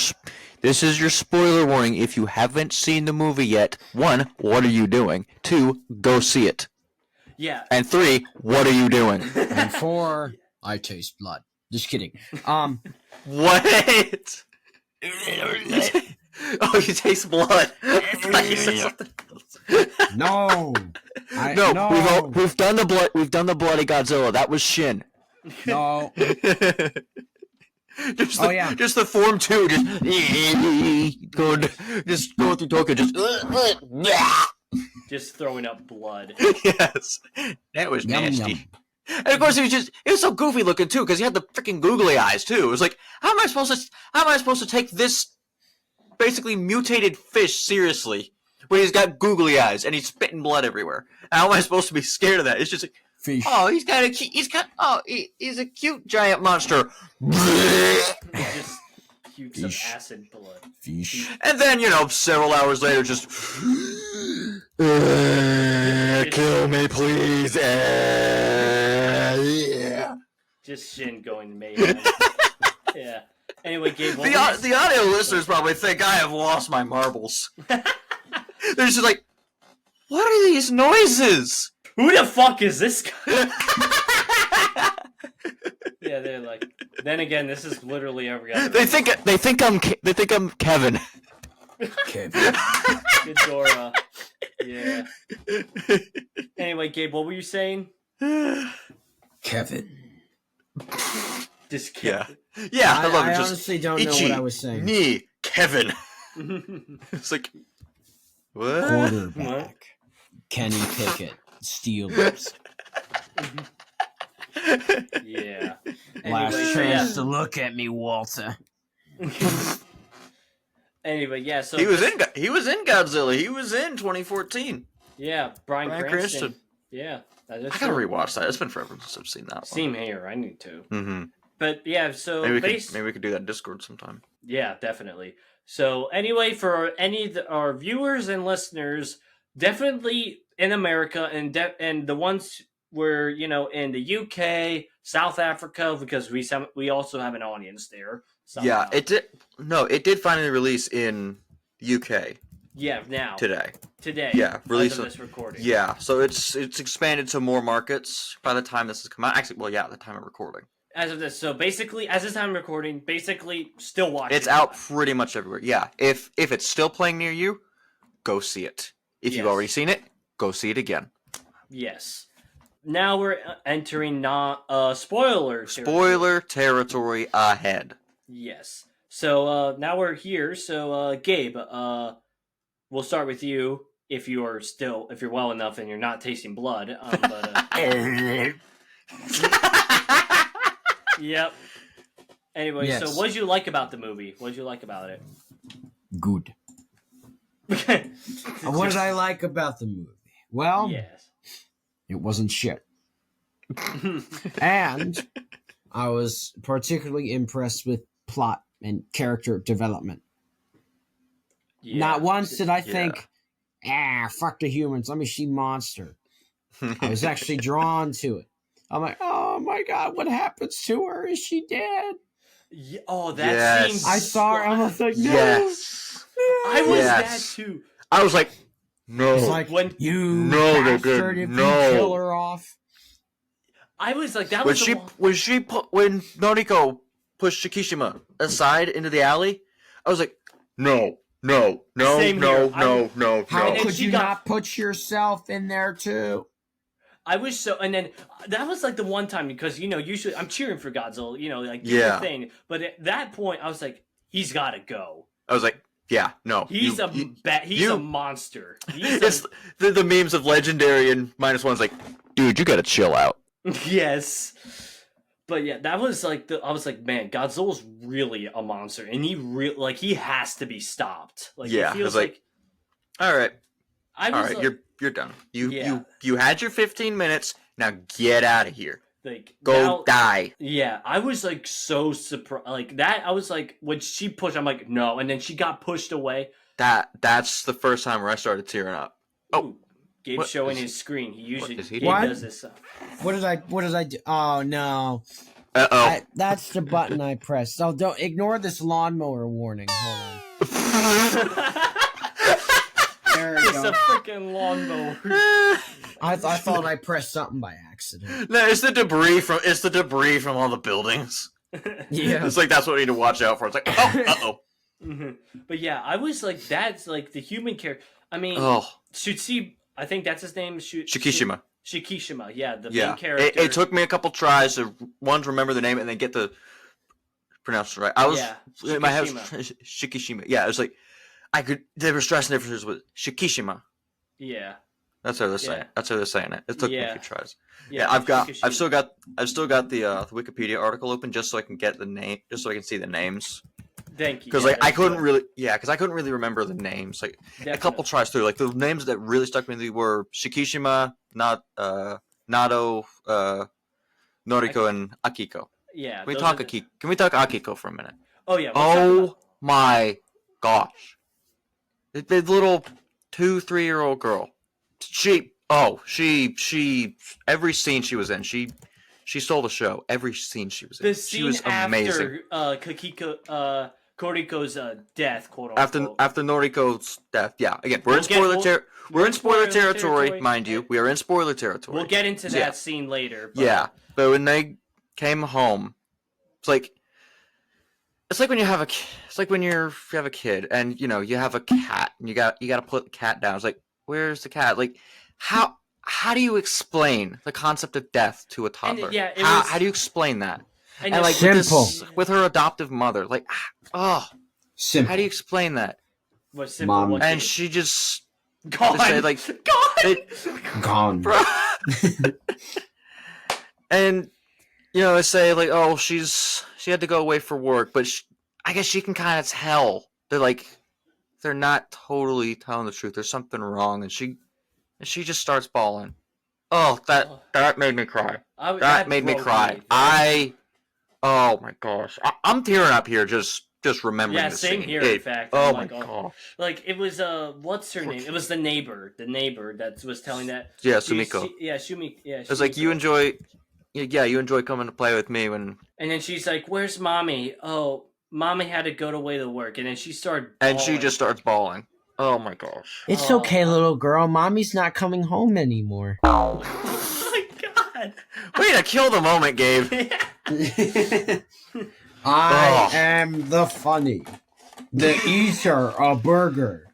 spoiler warning. If you haven't seen the movie yet, 1, what are you doing? 2, go see it. Yeah. And 3, what are you doing? And 4, I taste blood. Just kidding. What? Oh, you taste blood. No. We've done the blood. We've done the bloody Godzilla. That was Shin. No. Just the Form 2. Just going through Tokyo. Just throwing up blood. Yes, that was nasty. Yum. And of course, it was so goofy looking too, because he had the freaking googly eyes too. It was like, how am I supposed to take this basically mutated fish seriously when he's got googly eyes and he's spitting blood everywhere? How am I supposed to be scared of that? It's just like, fish. Oh, he's a cute giant monster. Just cute some acid blood. Fish. And then several hours later, just. Kill me, please. Yeah. Just Shin going mayhem. Yeah. Anyway, Gabe. The audio listeners probably think I have lost my marbles. They're just like, what are these noises? Who the fuck is this guy? Yeah, they're like. Then again, this is literally every other. They think I'm Kevin. Kevin. Ghidorah. Yeah. Anyway, Gabe, what were you saying? Kevin. Just Kevin. Yeah. I honestly don't know what I was saying. Me, Kevin. It's like what? Quarterback. Kenny Pickett. Steelers. Yeah. Last chance to look at me, Walter. Anyway, yeah. So he was in Godzilla. He was in 2014. Yeah, Bryan Cranston. Yeah, I gotta rewatch that. It's been forever since I've seen that. Same here. I need to. Mm-hmm. But yeah, so maybe we could do that in Discord sometime. Yeah, definitely. So anyway, for any of our viewers and listeners, definitely in America and the ones where in the UK, South Africa, because we also have an audience there. Somehow. Yeah, it did. No, it did finally release in UK. Yeah, now today. Yeah, release of this recording. Yeah, so it's expanded to more markets by the time this has come out. Actually, at the time of recording. As of this, so basically, as this time of recording, still watching. It's out pretty much everywhere. Yeah, if it's still playing near you, go see it. If you've already seen it, go see it again. Yes. Now we're entering spoiler territory ahead. Yes. So now we're here. So Gabe, we'll start with you if you're well enough and you're not tasting blood. Yep. Anyway, yes. So what did you like about the movie? What did you like about it? Good. What did I like about the movie? Well, yes. It wasn't shit. And I was particularly impressed with plot and character development. Yeah. Not once did I think, fuck the humans, let me see monster. I was actually drawn to it. I'm like, oh my god, what happens to her? Is she dead? Yeah, oh, that seems. I saw her. I was like, no. Yes. I was that too. I was like, no. It's like, when you no, they're bastard, good. if No. you kill her off. I was like, that when was when Noriko pushed Shikishima aside into the alley, I was like, no. Same here. How And could she you got- not put yourself in there too? I was so, and then that was like the one time because usually I'm cheering for Godzilla, like do Yeah. the thing, but at that point I was like, he's got to go. I was like, yeah, no. He's a monster. He's the memes of Legendary and Minus One's like, dude, you gotta chill out. Yes. But yeah, that was like I was like, man, Godzilla's really a monster, and he has to be stopped. Like, Yeah, it feels I was like, all right, I was like, you're done. Yeah. You had your 15 minutes. Now get out of here. like Go die. Yeah, I was like so surprised. Like that, I was like, when she pushed, I'm like, no, and then she got pushed away. That's the first time where I started tearing up. Oh, Ooh, Gabe's what showing is- his screen. He usually is he Gabe doing? does this stuff. What did I do? Oh no. uh-oh. That's the button I pressed. So don't ignore this lawnmower warning. Hold on. There we It's go. a freaking lawnmower. I thought I pressed something by accident. No, it's the debris from all the buildings. Yeah. It's like that's what we need to watch out for. It's like, oh, uh-oh. But yeah, I was like, that's like the human character. I mean, Oh, Shutsi, I think that's his name. Shikishima. Shikishima, yeah, the Yeah, main character. it took me a couple tries to remember the name and then get the pronounce it right. I was in my head was Shikishima. Yeah, it was like they were stressing differences with Shikishima. Yeah. That's how they're saying. Yeah. That's how they're saying it. It took me a Yeah. few tries. Yeah, I've Shikishima. still got the Wikipedia article open just so I can get the name, just so I can see the names. Thank you. Because yeah, I couldn't really remember the names. Like a couple tries through, like the names that really stuck with me were Shikishima, Nado, Noriko, and Akiko. Yeah. Can we talk Akiko for a minute? Oh yeah. Oh my gosh, the little 2-3-year-old girl. She every scene she was in, she stole the show. Every scene she was in, she was amazing. After Koriko's death, quote unquote. After Noriko's death, yeah. Again, we're in spoiler territory, mind you. We are in spoiler territory. We'll get into that scene later. But... Yeah, but when they came home, it's like when you have a kid and you have a cat and you got to put the cat down. It's like, where's the cat? Like, how do you explain the concept of death to a toddler? How do you explain that? And like simple with her adoptive mother, like, simple. how do you explain that? What's simple? Mom. And she just gone. say, like, Gone. bro. And they say like, oh, she had to go away for work, but I guess she can kind of tell they're not totally telling the truth. There's something wrong, and she just starts bawling. Oh, that made me cry. That made me cry. Oh my gosh, I'm tearing up here just remembering. Yeah, this same scene. here. In fact, oh I'm my like, gosh. Like it was what's her name? It was the neighbor that was telling that. Yeah, Sumiko. Shumi. Yeah, It was like, you enjoy coming to play with me when. And then she's like, "Where's mommy? Oh, mommy had to go away to work." And then she started bawling. And she just starts bawling. Oh my gosh. It's okay, little girl. Mommy's not coming home anymore. Oh my god! Way to kill the moment, Gabe. I am the funny, the eater of burger.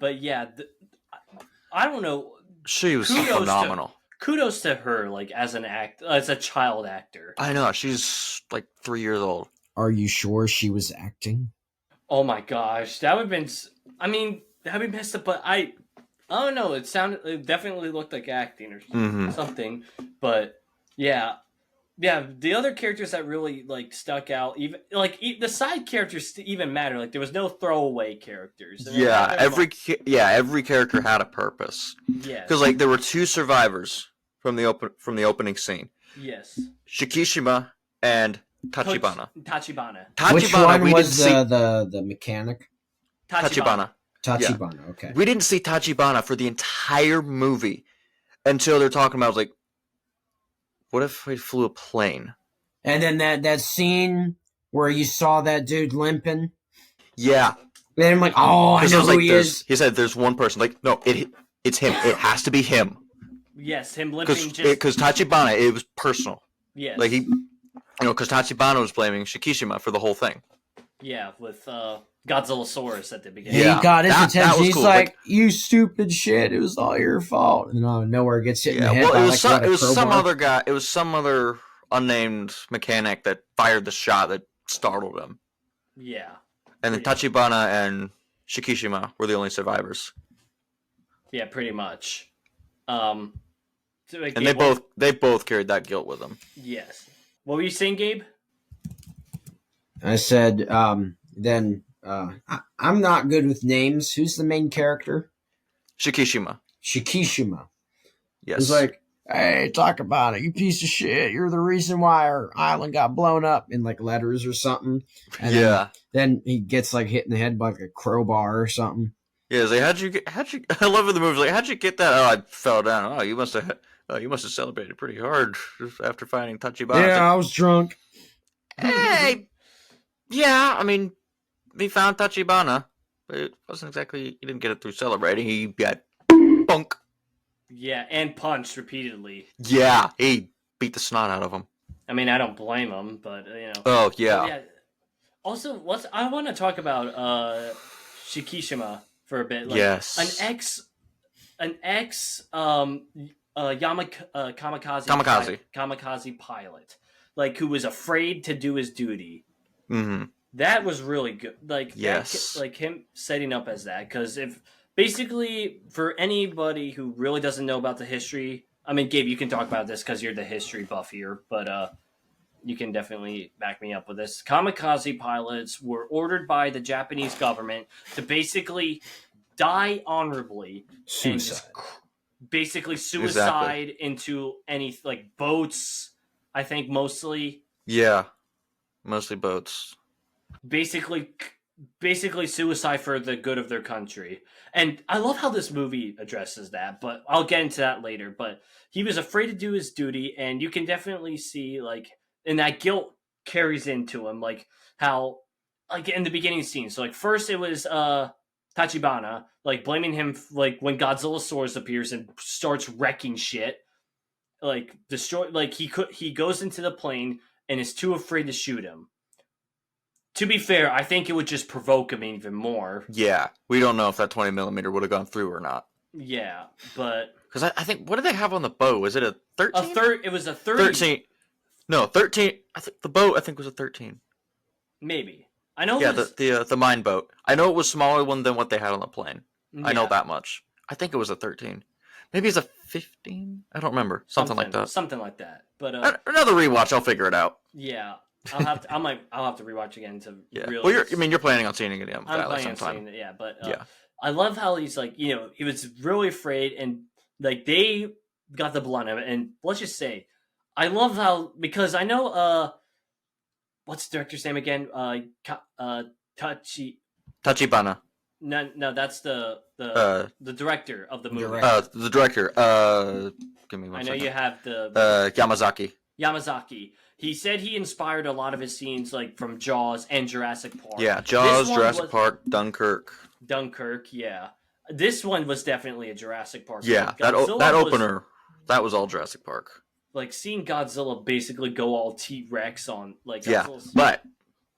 But yeah, I don't know. She was phenomenal. Kudos to her, like as a child actor. I know, she's like 3 years old. Are you sure she was acting? Oh my gosh, that would have been. I mean, that would be messed up, but I don't know. It definitely looked like acting or something. But yeah. The other characters that really like stuck out, even like the side characters even matter. Like there was no throwaway characters. Yeah, every character had a purpose. Yeah, because like there were 2 survivors from the opening scene. Yes, Shikishima and Tachibana. Tachibana. Which one was the mechanic? Tachibana. Tachibana, okay. We didn't see Tachibana for the entire movie until they're talking about, like, what if we flew a plane? And then that scene where you saw that dude limping. Yeah. Then I'm like, oh, I know who he is. He said there's one person. Like, no, it's him. It has to be him. Yes, him limping because Tachibana, it was personal. Yes. Like because Tachibana was blaming Shikishima for the whole thing. Yeah, with Godzillasaurus at the beginning. Yeah, he got his attention. He's cool. like, "You stupid shit! It was all your fault." And out of nowhere, gets hit in the head. Well, it was some other guy. It was some other unnamed mechanic that fired the shot that startled him. Yeah. And then Tachibana and Shikishima were the only survivors. Yeah, pretty much. And they both carried that guilt with them. Yes. What were you saying, Gabe? I said, I'm not good with names. Who's the main character? Shikishima. Yes. It's like, hey, talk about it. You piece of shit. You're the reason why our island got blown up, in like letters or something. And then he gets like hit in the head by like a crowbar or something. Yeah, it's like, how'd you I love the movie. Like, how'd you get that? Oh, I fell down. Oh, you must have celebrated pretty hard after finding Tachibana. Yeah, I was drunk. Hey, yeah, I mean, he found Tachibana, but it wasn't exactly, he didn't get it through celebrating. He got bunk. Yeah, and punched repeatedly. Yeah, he beat the snot out of him. I mean, I don't blame him, but, Oh, yeah. Also, I want to talk about Shikishima for a bit. Like, yes. An ex kamikaze pilot, like, who was afraid to do his duty. Mm-hmm. That was really good. Like, yes. like him setting up as that, because if basically for anybody who really doesn't know about the history, I mean, Gabe, you can talk about this because you're the history buff here, but you can definitely back me up with this. Kamikaze pilots were ordered by the Japanese government to basically die honorably. Suicide. Basically suicide into any, like, boats, I think, mostly. Yeah. Mostly boats. Basically suicide for the good of their country. And I love how this movie addresses that, but I'll get into that later. But he was afraid to do his duty, and you can definitely see, like, and that guilt carries into him, like, how, like, in the beginning scene. So, like, first it was Tachibana, like, blaming him, like, when Godzillasaurus appears and starts wrecking shit, like, he goes into the plane and is too afraid to shoot him. To be fair, I think it would just provoke him even more. Yeah, we don't know if that 20mm would have gone through or not. Yeah, but because I think, what did they have on the bow? Was it a 13? It was a 30. 13. No, 13. I think the boat, was a 13. Maybe. I know. Yeah, the mine boat. I know it was smaller one than what they had on the plane. Yeah. I know that much. I think it was a 13. Maybe it's a 15. I don't remember. Something like that. Something like that. But another rewatch. I'll figure it out. Yeah, I'll have to rewatch again to. Yeah. Really. Well, you're planning on seeing it again. I'm planning on seeing it. Yeah, but yeah. I love how he's like, he was really afraid, and like they got the blunt of it. And let's just say, I love how, because I know what's the director's name again? Tachibana. No, that's the director of the movie. The director. Give me one second. I know you have the Yamazaki. He said he inspired a lot of his scenes, like, from Jaws and Jurassic Park. Yeah, Jaws, Jurassic Park, Dunkirk, yeah. This one was definitely a Jurassic Park. Yeah, that opener, that was all Jurassic Park. Like, seeing Godzilla basically go all T-Rex on, like... Godzilla's... Yeah, but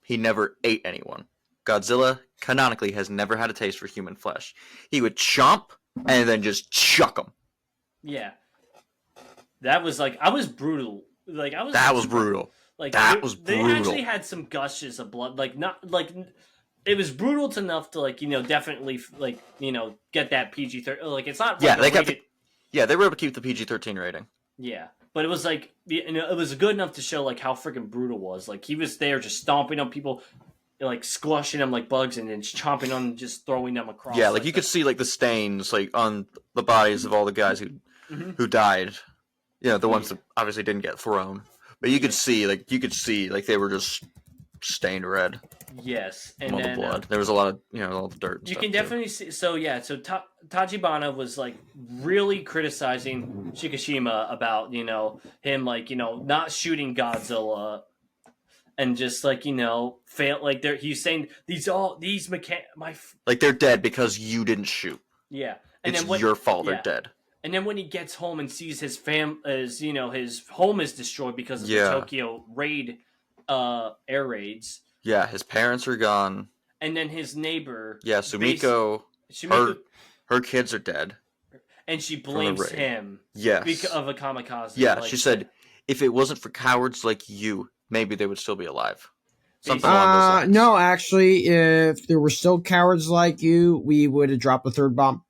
he never ate anyone. Godzilla, canonically, has never had a taste for human flesh. He would chomp and then just chuck them. Yeah. That was, like, I was brutal. Like, that was brutal. Like, was brutal. They actually had some gushes of blood. Like, not, like... It was brutal enough to, like, definitely, like, get that PG-13. Like, it's not... Yeah, they were able to keep the PG-13 rating. Yeah. But it was, like, it was good enough to show, like, how freaking brutal it was. Like, he was there just stomping on people, like, squashing them like bugs, and then chomping on them, just throwing them across. Yeah, like you could see, like, the stains, like, on the bodies of all the guys who died. Yeah, the ones that obviously didn't get thrown. But you could see, like, they were just stained red. Yes, and All the then blood. There was a lot of all the dirt. And you stuff can too. definitely see. So yeah, so Tachibana was like really criticizing Shikishima about him not shooting Godzilla and just fail like he's saying these like they're dead because you didn't shoot. Yeah, and It's then your fault they're dead. And then when he gets home and sees his his home is destroyed because of the Yeah. Tokyo air raids. Yeah, his parents are gone. And then his neighbor. Yeah, Sumiko, her kids are dead. And she blames him. Yes. Because of a kamikaze. Yeah, she said, if it wasn't for cowards like you, maybe they would still be alive. Something along those lines. No, actually, if there were still cowards like you, we would have dropped the third bomb.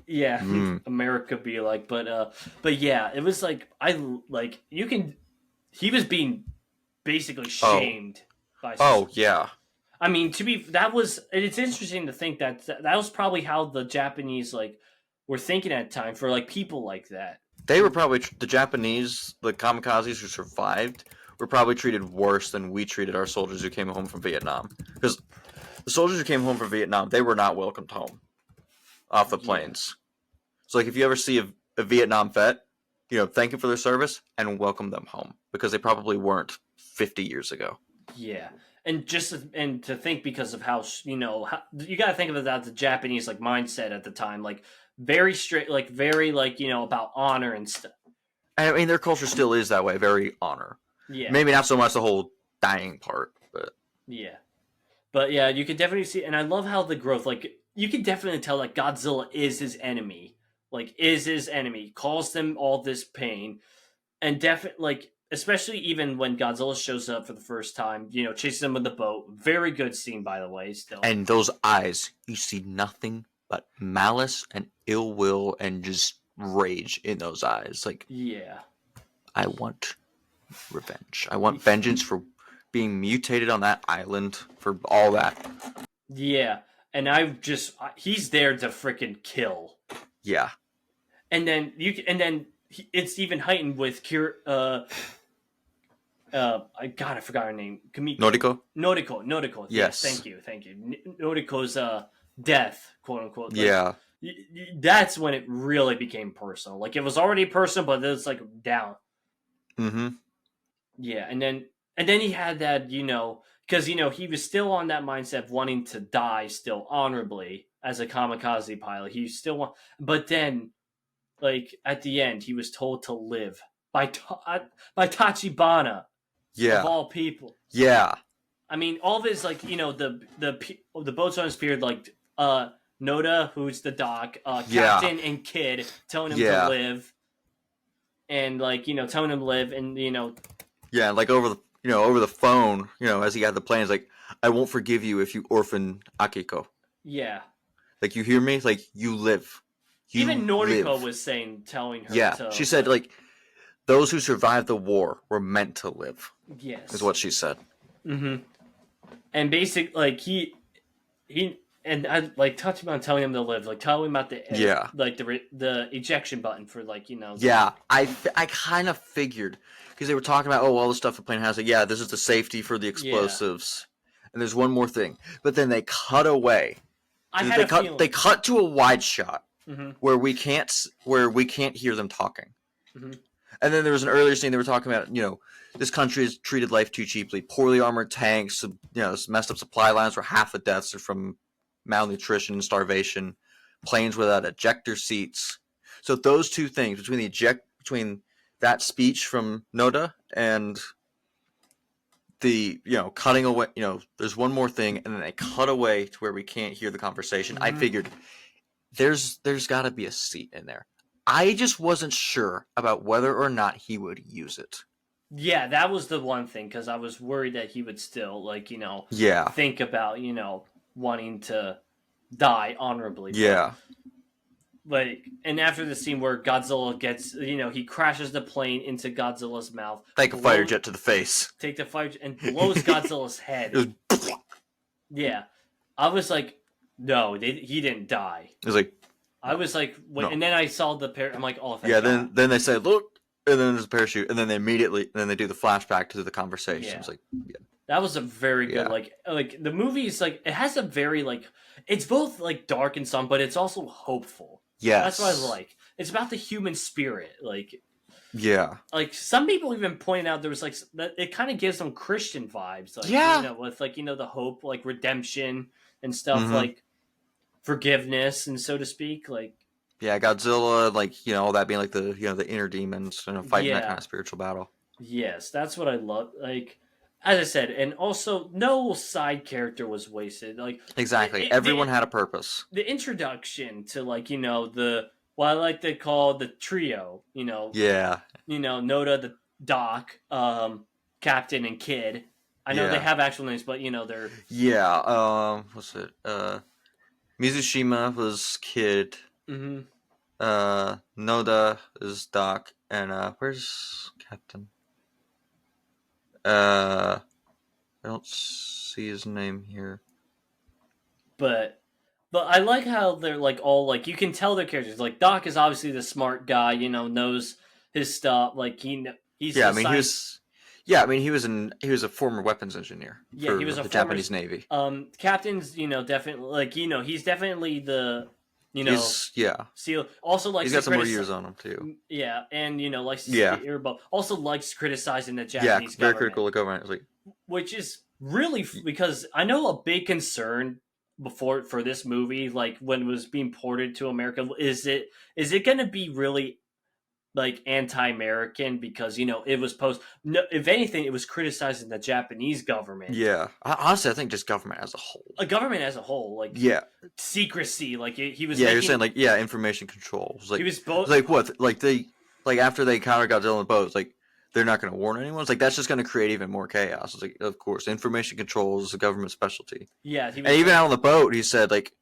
Yeah, America be like, but yeah, it was like he was being basically shamed by. Oh yeah. I mean, it's interesting to think that was probably how the Japanese were thinking at the time for people like that. They were probably the Japanese, the kamikazes who survived, were probably treated worse than we treated our soldiers who came home from Vietnam. Because the soldiers who came home from Vietnam, they were not welcomed home off the planes. So if you ever see a Vietnam vet, thank them for their service and welcome them home because they probably weren't 50 years ago. Yeah. And to think because of how you got to think of it as the Japanese mindset at the time, very strict, very about honor and stuff. I mean, their culture still is that way, very honor. Yeah. Maybe not so much the whole dying part, but yeah. But yeah, you can definitely see, and I love how the growth, you can definitely tell Godzilla is his enemy, calls them all this pain, and definitely especially even when Godzilla shows up for the first time, chases them with the boat. Very good scene, by the way, still. And those eyes, you see nothing but malice and ill will and just rage in those eyes. Yeah. I want revenge. I want vengeance for being mutated on that island, for all that. Yeah. And he's there to freaking kill. Yeah. And then it's even heightened with I forgot her name. Noriko. Noriko. Yes. Thank you. Noriko's death, quote unquote. Yeah. That's when it really became personal. It was already personal, but it's down. Mm-hmm. Yeah, and then he had that, because he was still on that mindset of wanting to die still honorably as a kamikaze pilot. He still but then, at the end, he was told to live by Tachibana. Yeah. Of all people. Yeah. I mean, all of his the boats on his pier, Noda, who's the doc, Captain and Kid telling him to live, and telling him to live, and Yeah, over the phone, as he got the plans, I won't forgive you if you orphan Akiko. Yeah. You hear me? You live. Even Noriko was telling her. Yeah, she said those who survived the war were meant to live. Yes, is what she said. Mm-hmm. And basically, he and I touched on telling him to live, telling him about the ejection button for Yeah, I kind of figured because they were talking about all the stuff the plane has. This is the safety for the explosives, and there's one more thing. But then they cut away. They cut to a wide shot where we can't hear them talking. Mm-hmm. And then there was an earlier scene they were talking about, this country has treated life too cheaply. Poorly armored tanks, messed up supply lines where half the deaths are from malnutrition and starvation. Planes without ejector seats. So those two things, between that speech from Noda and the, cutting away, there's one more thing, and then they cut away to where we can't hear the conversation. Mm-hmm. I figured there's got to be a seat in there. I just wasn't sure about whether or not he would use it. Yeah, that was the one thing, because I was worried that he would still, think about, wanting to die honorably. Yeah. And after the scene where Godzilla gets, he crashes the plane into Godzilla's mouth. Take a fighter jet to the face. Take the fighter jet and blows Godzilla's head. Yeah. I was like, no, he didn't die. It was I was like, no. And then I saw the parachute. I'm like, oh, thank God. Then they say, look, and then there's a parachute, and then they do the flashback to the conversation. Yeah. It's That was a very good like the movie is like it has a very like it's both like dark and some, but it's also hopeful. Yes. That's what I like. It's about the human spirit. Yeah. Like some people even pointed out there was like that it kind of gives some Christian vibes. Like with like the hope, like redemption and stuff, like forgiveness and so to speak. Like Godzilla, like all that being like the the inner demons, fighting that kind of spiritual battle. Yes, that's what I love. Like as I said, and also no side character was wasted. Like exactly, everyone had a purpose. The introduction to like the what I like to call the trio. Yeah. Noda, the Doc, Captain, and Kid. I know they have actual names, but they're what's it? Mizushima was Kid. Mm-hmm. Noda is Doc, and where's Captain? I don't see his name here. But I like how they're like all like you can tell their characters. Like Doc is obviously the smart guy, knows his stuff. Like he's he was a former weapons engineer. Yeah, he was a Japanese Navy. Captain's definitely like he's definitely the SEAL. Also likes he's got some more years on him too. Yeah, and likes to also likes criticizing the Japanese government. Very critical of government. Like, which is really because I know a big concern before for this movie, like when it was being ported to America, is it going to be really like anti-American because it was if anything it was criticizing the Japanese government. Honestly I think just government as a whole, like secrecy, like he was you're saying like information control. Like he was both like what like after they counter Godzilla in the boat, it's like they're not going to warn anyone. It's like that's just going to create even more chaos. It's like of course information control is a government specialty. And even out on the boat he said like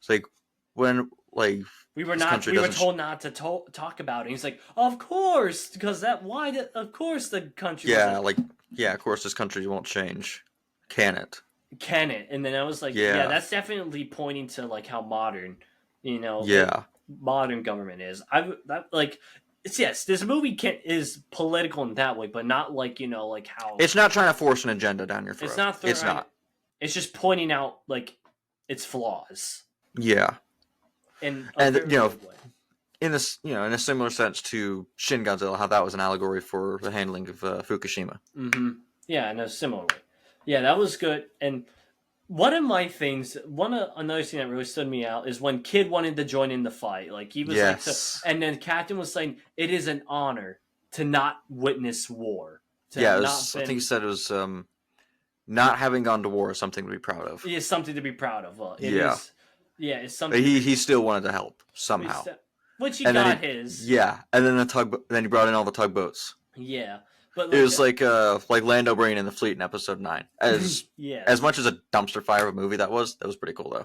it's like when like we were told not to talk about it. He's like, of course, because of course the country. Of course this country won't change. Can it? And then I was like, that's definitely pointing to like how modern, modern government is. This movie is political in that way, but not like like how it's not trying to force an agenda down your throat. It's not. It's just pointing out like its flaws. Yeah. And in this, in a similar sense to Shin Godzilla, how that was an allegory for the handling of Fukushima. Mm-hmm. Yeah, in a similar way. Yeah, that was good. And another thing that really stood me out is when Kid wanted to join in the fight. Like he was and then Captain was saying it is an honor to not witness war. I think he said it was not having gone to war is something to be proud of. It is something to be proud of. It's something. But he still wanted to help somehow. Which he got his. Yeah, and then then he brought in all the tugboats. Yeah, but it was like Lando bringing in the fleet in episode 9. As much as a dumpster fire of a movie that was pretty cool though.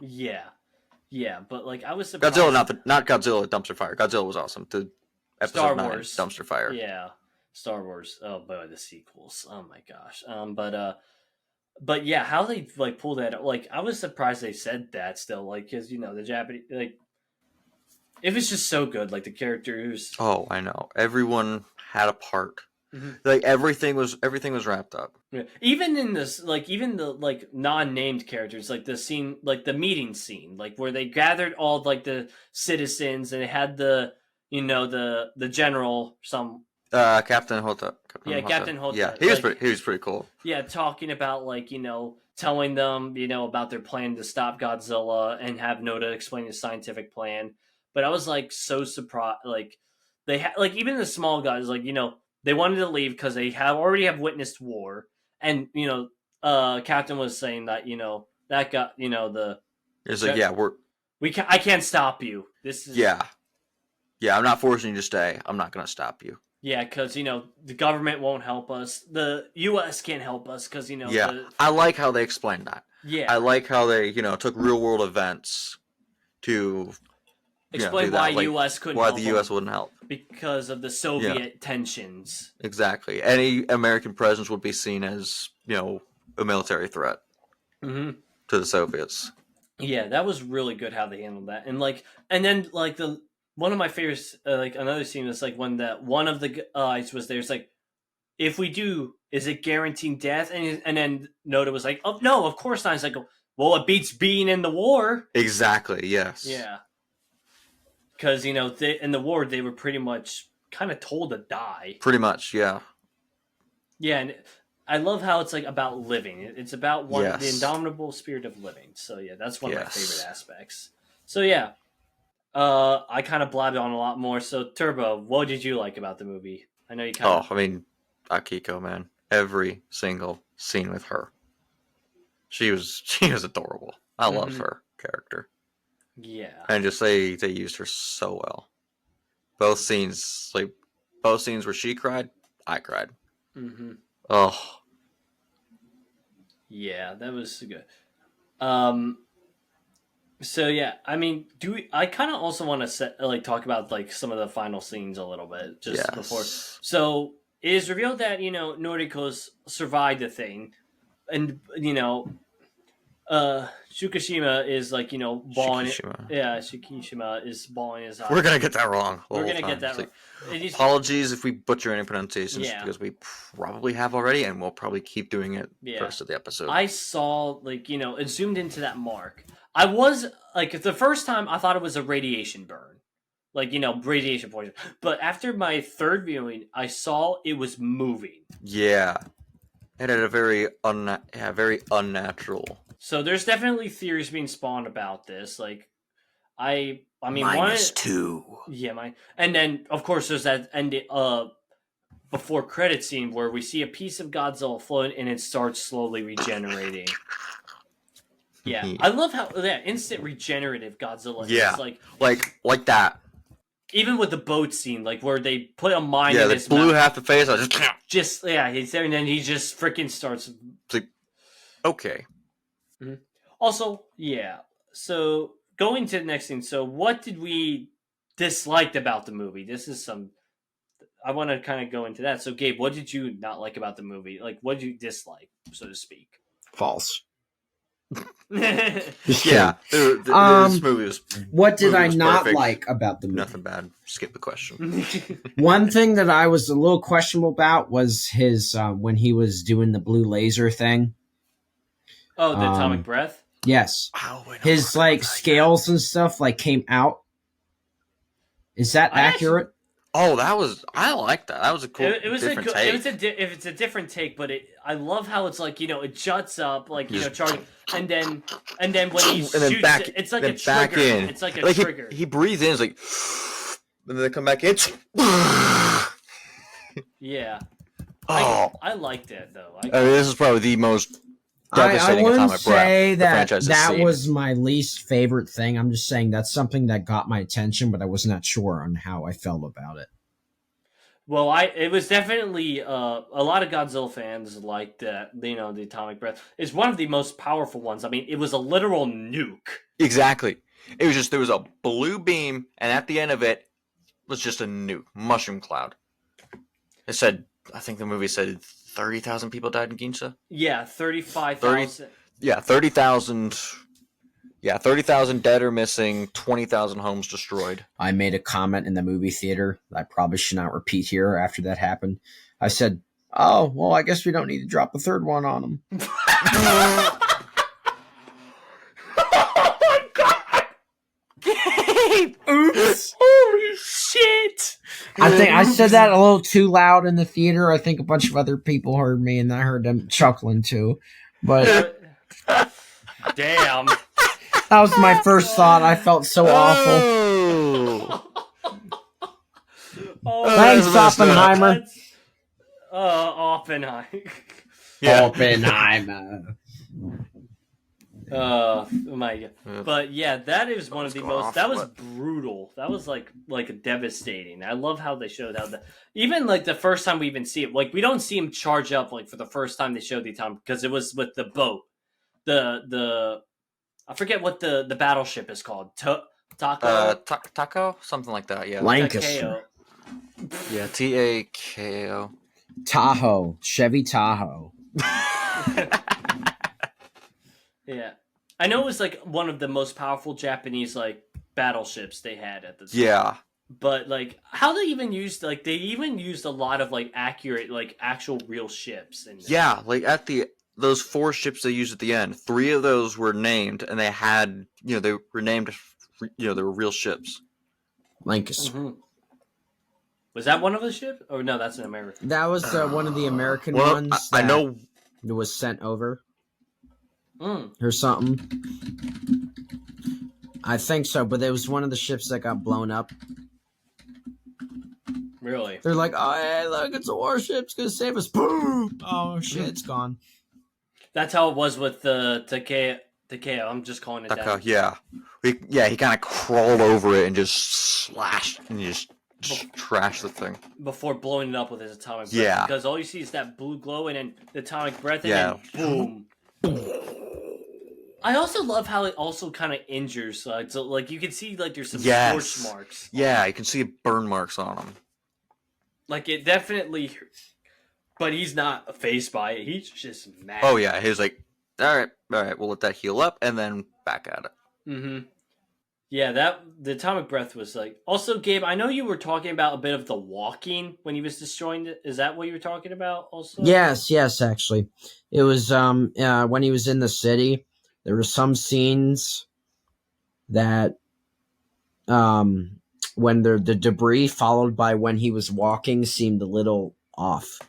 Yeah, but like I was surprised. Godzilla, not Godzilla dumpster fire. Godzilla was awesome. Episode Star 9, Wars dumpster fire. Yeah, Star Wars. Oh boy, the sequels. Oh my gosh. But yeah, how they like pulled that. Like I was surprised they said that still. Like because the Japanese like. It was just so good, like the characters. Oh, I know. Everyone had a part. Mm-hmm. Like everything was wrapped up. Yeah. Even in this, like even the like non-named characters, like the scene, like the meeting scene, like where they gathered all like the citizens and they had the the general Captain Hota. Captain Hota. Yeah, he was pretty cool. Yeah, talking about like telling them about their plan to stop Godzilla and have Noda explain his scientific plan. But I was like so surprised, like they had like even the small guys, like they wanted to leave because they already have witnessed war, and Captain was saying that that got it's like I can't stop you. This is I'm not forcing you to stay. I'm not gonna stop you. Yeah, because the government won't help us. The U.S. can't help us because I like how they explained that. Yeah, I like how they took real world events to. Explain why U.S. couldn't. Why the U.S. wouldn't help because of the Soviet tensions. Exactly. Any American presence would be seen as a military threat to the Soviets. Yeah, that was really good how they handled that, and then one of my favorites, like another scene was like when one of the guys was there. It's like if we do, is it guaranteeing death? And then Noda was like, oh no, of course not. It's like, well, it beats being in the war. Exactly. Yes. Yeah. Because in the war they were pretty much kind of told to die. Pretty much, yeah. Yeah, and I love how it's like about living. It's about the indomitable spirit of living. So yeah, that's one of my favorite aspects. So yeah, I kind of blabbed on a lot more. So Turbo, what did you like about the movie? I know you kind of. I mean, Akiko, man, every single scene with her, she was adorable. I loved her character. Yeah, and just they used her so well. Both scenes where she cried, I cried. Mm-hmm. Oh, yeah, that was good. So yeah, I mean, I kind of also want to talk about like some of the final scenes a little bit before. So it is revealed that Noriko's survived the thing, and Shikishima is like bawling. Shikishima is bawling his eyes. We're gonna get that wrong. We're gonna get that wrong. Apologies if we butcher any pronunciations because we probably have already, and we'll probably keep doing it the rest of the episode. I saw it zoomed into that mark. I was like the first time I thought it was a radiation burn, radiation poison. But after my third viewing, I saw it was moving. Yeah, it had a very unnatural. So there's definitely theories being spawned about this. Like, I mean, -2. Yeah, and then of course there's that before credit scene where we see a piece of Godzilla floating and it starts slowly regenerating. Yeah, I love how that instant regenerative Godzilla is like that. Even with the boat scene, like where they put a mine in his blew mouth. half the face. I he's there, and then he just freaking starts. It's like, okay. Mm-hmm. Also, yeah. So going to the next thing. So what did we dislike about the movie? I want to kind of go into that. So Gabe, what did you not like about the movie? Like, what did you dislike, so to speak? False. Yeah, this movie was. What did I not like about the movie? Nothing bad. Skip the question. One thing that I was a little questionable about was his when he was doing the blue laser thing. Oh, the atomic breath. Yes, his scales and stuff came out. Is that accurate? I like that. That was a cool. Take. It's a different take, but I love how it's it juts up charging, and then when he shoots, it's like a trigger. It's like a trigger. He breathes in, it's like, and then they come back in. Yeah. Oh, I liked it though. I mean, this is probably the most devastating atomic breath that was my least favorite thing. I'm just saying that's something that got my attention, but I was not sure on how I felt about it. Well, it was definitely a lot of Godzilla fans liked that. The atomic breath is one of the most powerful ones. I mean, it was a literal nuke. Exactly. It was just there was a blue beam, and at the end of it was just a nuke, mushroom cloud. It said, I think the movie said 30,000 people died in Ginza. Yeah, 35,000. 30,000. Yeah, 30,000 dead or missing, 20,000 homes destroyed. I made a comment in the movie theater that I probably should not repeat here after that happened. I said, oh, well, I guess we don't need to drop a third one on them. Oh, my God! Gabe! Oops! Holy shit! I think I said that a little too loud in the theater. I think a bunch of other people heard me, and I heard them chuckling too. But damn. That was my first thought. I felt so awful. Thanks, Oppenheimer. Oppenheimer. Yeah. Oppenheimer. Oh my God. But yeah, that is one of the most. That was brutal. That was like devastating. I love how they showed how even the first time we even see it, we don't see him charge up for the first time they showed the atomic, because it was with the boat. The I forget what the battleship is called. Taco? Taco? Something like that, yeah. Lancaster. Yeah, Tako. Tahoe. Chevy Tahoe. Yeah. I know it was one of the most powerful Japanese battleships they had at the time. Yeah. But like, how they even used like they even used a lot of like accurate like actual real ships in this. Yeah, like at those 4 ships they used at the end, 3 of those were named, and they had they were named, they were real ships. Lancaster. Mm-hmm. Was that one of the ships? Oh no, that's an American. That was one of the American ones. I know it was sent over or something. I think so, but it was one of the ships that got blown up. Really? They're like, oh, hey, look, it's a warship. It's going to save us. Boom! Oh, shit, it's gone. That's how it was with the Takeo. I'm just calling it that. Yeah. He kind of crawled over it and just slashed and just trashed the thing. Before blowing it up with his atomic breath. Yeah. Because all you see is that blue glow and then the atomic breath and then boom. I also love how it also kind of injures. So like you can see like there's some scorch marks. Yeah, you can see burn marks on him. Like it definitely, but he's not fazed by it. He's just mad. Oh yeah, he was like, all right, we'll let that heal up and then back at it. Mm-hmm. Yeah, the atomic breath was like. Also, Gabe, I know you were talking about a bit of the walking when he was destroying it. Is that what you were talking about? Also, yes, actually, it was when he was in the city. There were some scenes that when the debris followed by when he was walking seemed a little off.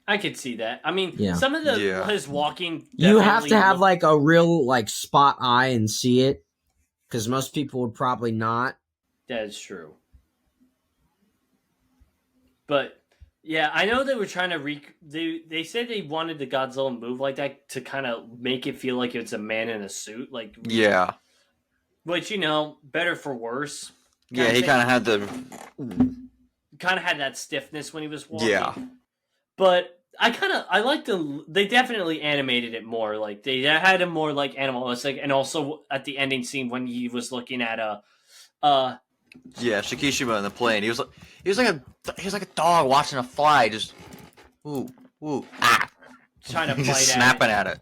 I could see that. I mean, Yeah. some of his walking. You have to have like a real like spot eye and see it, because most people would probably not. That is true. But yeah, I know they were trying to they said they wanted the Godzilla move like that to kind of make it feel like it's a man in a suit, like yeah. Which better for worse. Yeah, he kind of had that stiffness when he was walking. Yeah. But I like they definitely animated it more. Like they had him more like animalistic, and also at the ending scene when he was looking at Shikishima in the plane. He was like a dog watching a fly, just trying to fight just snapping at it.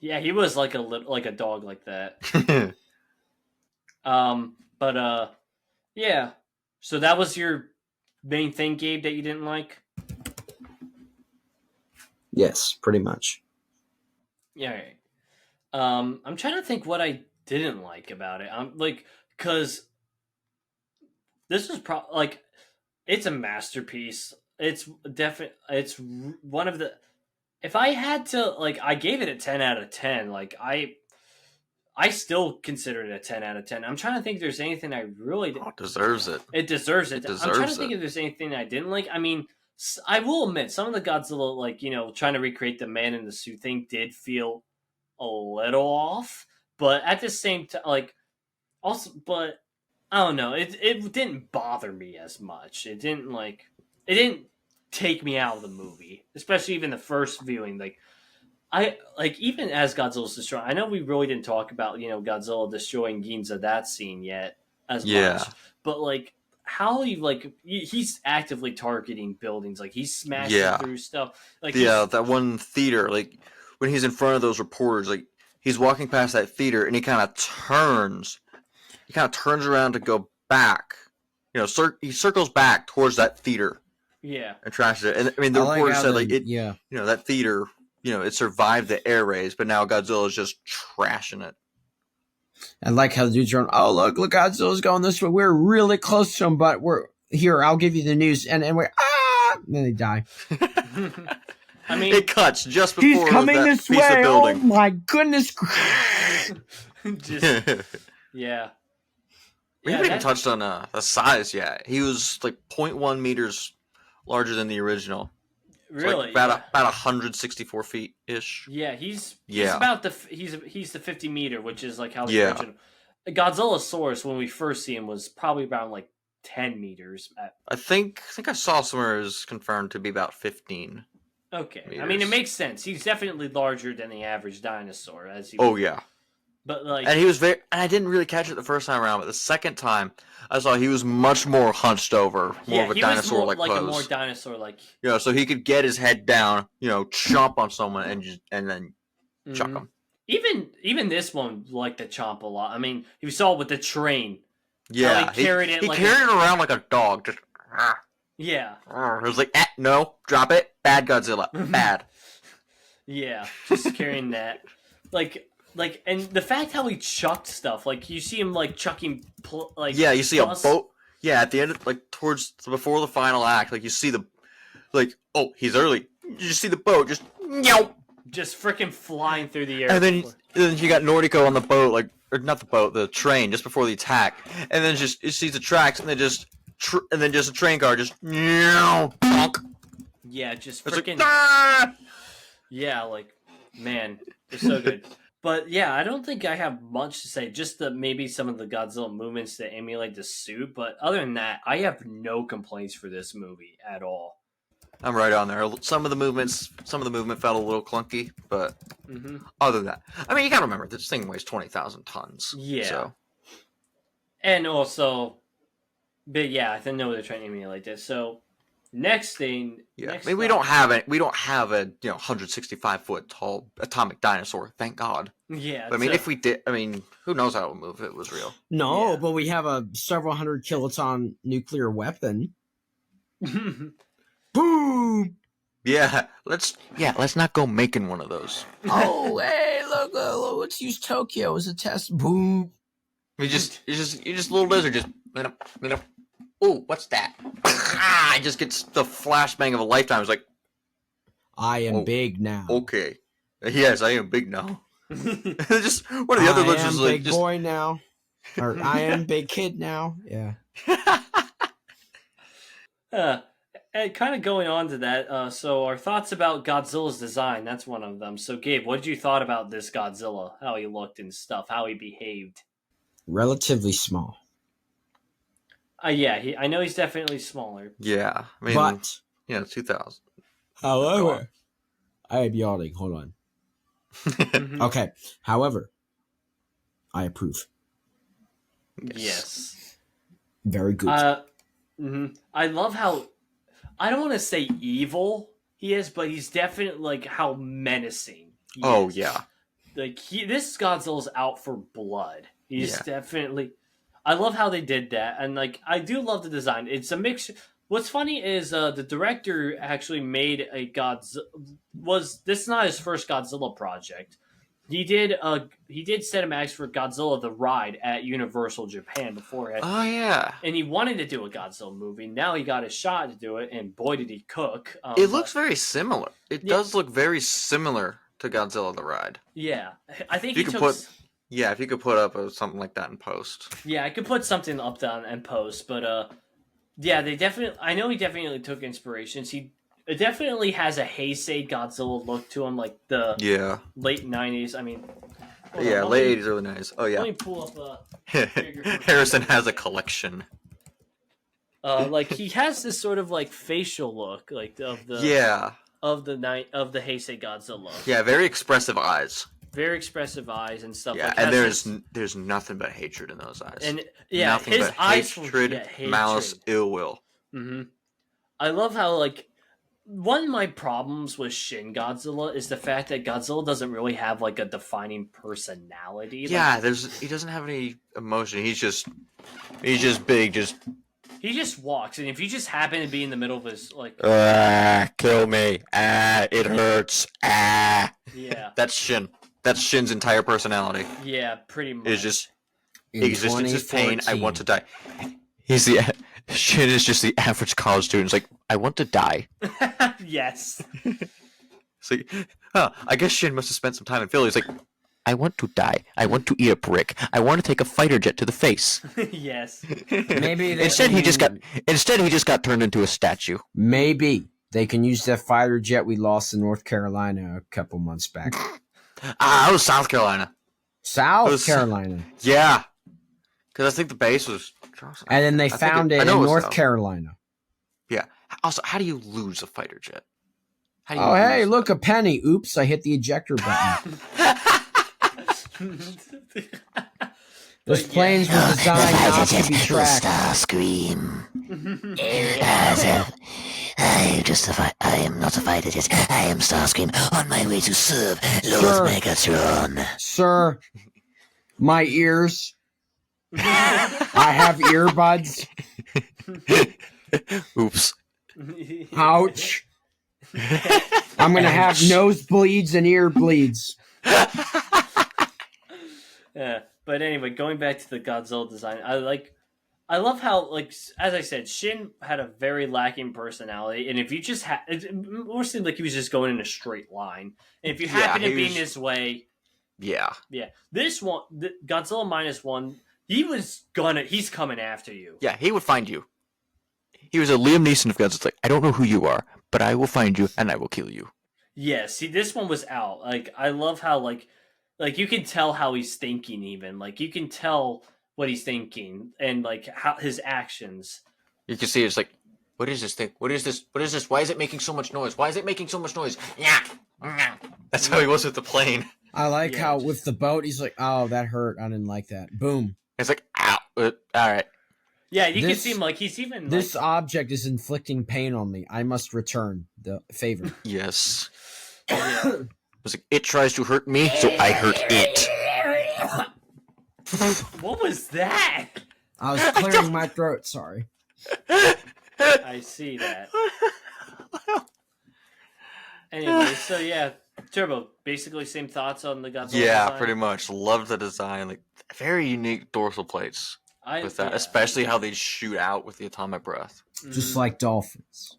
Yeah, he was like a dog like that. Yeah. So that was your main thing, Gabe, that you didn't like? Yes, pretty much. Yeah. Right. I'm trying to think what I didn't like about it. Because this is it's a masterpiece. It's it's one of the. If I had to, I gave it a 10 out of 10. I still consider it a 10 out of 10. I'm trying to think if there's anything I really did. Oh, it deserves it. It deserves it. I'm trying to think if there's anything I didn't like. I mean, I will admit, some of the Godzilla, trying to recreate the man in the suit thing did feel a little off. But at the same time, but I don't know. It didn't bother me as much. It didn't take me out of the movie, especially even the first viewing. Even as Godzilla's destroying, I know we really didn't talk about Godzilla destroying Ginza, that scene yet as much, but how he's actively targeting buildings, he's smashing through stuff. That one theater, when he's in front of those reporters, he's walking past that theater and he kind of turns around to go back. He circles back towards that theater. Yeah, and trashes it. And I mean, the reporter said that theater. It survived the air raids, but now Godzilla is just trashing it. I like how the dude's going, oh, look, Godzilla's going this way. We're really close to him, but we're here. I'll give you the news. And we're, and then they die. I mean, it cuts just before he's coming that this piece way. Of building. Oh, my goodness. Yeah. We haven't even touched on the size yet. He was 0.1 meters larger than the original. Really? About 164 feet ish. Yeah, he's about he's the 50 meter, which is how the original Godzillasaurus, when we first see him, was probably around 10 meters. I think I saw somewhere it was confirmed to be about 15. Okay, meters. I mean it makes sense. He's definitely larger than the average dinosaur, as he. Oh yeah. But and he was and I didn't really catch it the first time around, but the second time I saw he was much more hunched over, more of a dinosaur like pose. A more dinosaur like. So he could get his head down, chomp on someone and then chuck him. Even this one liked to chomp a lot. I mean, you saw it with the train. Yeah, he carried it. He like carried it around like a dog. Just. Yeah. It was like, no, drop it. Bad Godzilla. Bad. Yeah, just carrying that. And the fact how he chucked stuff, like you see him like chucking, yeah, you see dust. a boat. Yeah, at the end, before the final act, like you see he's early. You just see the boat just freaking flying through the air. And then you got Nordico on the boat, or not the boat, the train, just before the attack. And then it sees the tracks, and then just a train car just bonk. Yeah, just it's freaking. Yeah, man, they're so good. But yeah, I don't think I have much to say. Just maybe some of the Godzilla movements that emulate the suit. But other than that, I have no complaints for this movie at all. I'm right on there. Some of the movement felt a little clunky, but other than that, I mean, you gotta remember this thing weighs 20,000 tons. Yeah. So. And also, but yeah, I think they're trying to emulate this. So. Next thing, I mean, we don't have a 165-foot tall atomic dinosaur, thank God. Yeah, but I mean, if we did, I mean, who knows how it would move if it was real? No, but we have a several hundred kiloton nuclear weapon. Boom! Yeah, let's not go making one of those. Oh, hey, look, let's use Tokyo as a test. Boom! You just little lizard just. Oh, what's that? I just gets the flashbang of a lifetime. It's like, I am big now. Okay, yes, I am big now. Just one of the other lizards like, big boy now, or I am big kid now. Yeah. And kind of going on to that. So our thoughts about Godzilla's design. That's one of them. So Gabe, what did you thought about this Godzilla? How he looked and stuff. How he behaved. Relatively small. Yeah, I know he's definitely smaller. Yeah, I mean, but 2000. However, I am yawning. Hold on. Okay. However, I approve. Yes. Very good. I love how I don't want to say evil he is, but he's definitely how menacing. He is. Yeah. This Godzilla's out for blood. He's definitely. I love how they did that, and I do love the design. It's a mix. What's funny is the director actually made a Godzilla. This is not his first Godzilla project? He did cinematics for Godzilla the Ride at Universal Japan beforehand. Oh yeah, and he wanted to do a Godzilla movie. Now he got a shot to do it, and boy did he cook! It looks very similar. It does look very similar to Godzilla the Ride. Yeah, I think if you could put up something like that in post. Yeah, I could put something up down in post, but yeah, I know he definitely took inspirations. It definitely has a Heisei Godzilla look to him, like the late 90s. I mean, late 80s, early 90s. Oh yeah. Let me pull up Harrison has a collection. He has this sort of facial look, of the Heisei Godzilla. Yeah, very expressive eyes. Very expressive eyes and stuff. Yeah, and there's nothing but hatred in those eyes. And nothing his but eyes hatred, malice, ill will. Mm-hmm. I love how one of my problems with Shin Godzilla is the fact that Godzilla doesn't really have a defining personality. Yeah, he doesn't have any emotion. He's just big. He just walks, and if you just happen to be in the middle of his kill me, it hurts, Yeah, that's Shin. That's Shin's entire personality. Yeah, pretty much. It's just existence is pain. I want to die. Shin is just the average college student. It's like, I want to die. Yes. So, I guess Shin must have spent some time in Philly. He's like, I want to die. I want to eat a brick. I want to take a fighter jet to the face. Yes. Maybe instead he just got turned into a statue. Maybe they can use that fighter jet we lost in North Carolina a couple months back. It was South Carolina. Carolina. Yeah. Because I think the base was... And then they found it in North Carolina. Yeah. Also, how do you lose a fighter jet? Hey, look, a penny. Oops, I hit the ejector button. Those planes were designed not to be tracked. Starscream. I am not a fighter jet. I am Starscream on my way to serve Lord Megatron. Sir, my ears. I have earbuds. Oops. Ouch. I'm gonna have nosebleeds and ear bleeds. Yeah, but anyway, going back to the Godzilla design, I love how, like, as I said, Shin had a very lacking personality, and if you just had, it more seemed like he was just going in a straight line. And if you happen to be in this way, yeah, this one, Godzilla Minus One, he's coming after you. yeah, he would find you. He was a Liam Neeson of Godzilla. Like, I don't know who you are, but I will find you and I will kill you. Yeah, see, this one was out. Like, I love how, like you can tell how he's thinking, even. Like, you can tell what he's thinking and, like, how his actions. You can see it's like, what is this thing? What is this? What is this? Why is it making so much noise? Why is it making so much noise? Yeah. That's how he was with the plane. I like how with the boat, he's like, oh, that hurt. I didn't like that. Boom. It's like, ow. All right. Yeah, you can see him, like, he's even... This object is inflicting pain on me. I must return the favor. Yes. It was like, it tries to hurt me, so I hurt it. What was that? I was clearing my throat, sorry. I see that. Anyway, so yeah, Turbo, basically same thoughts on the Godzilla design? Pretty much. Loved the design. Like, very unique dorsal plates with that, especially how they shoot out with the atomic breath. Just like dolphins.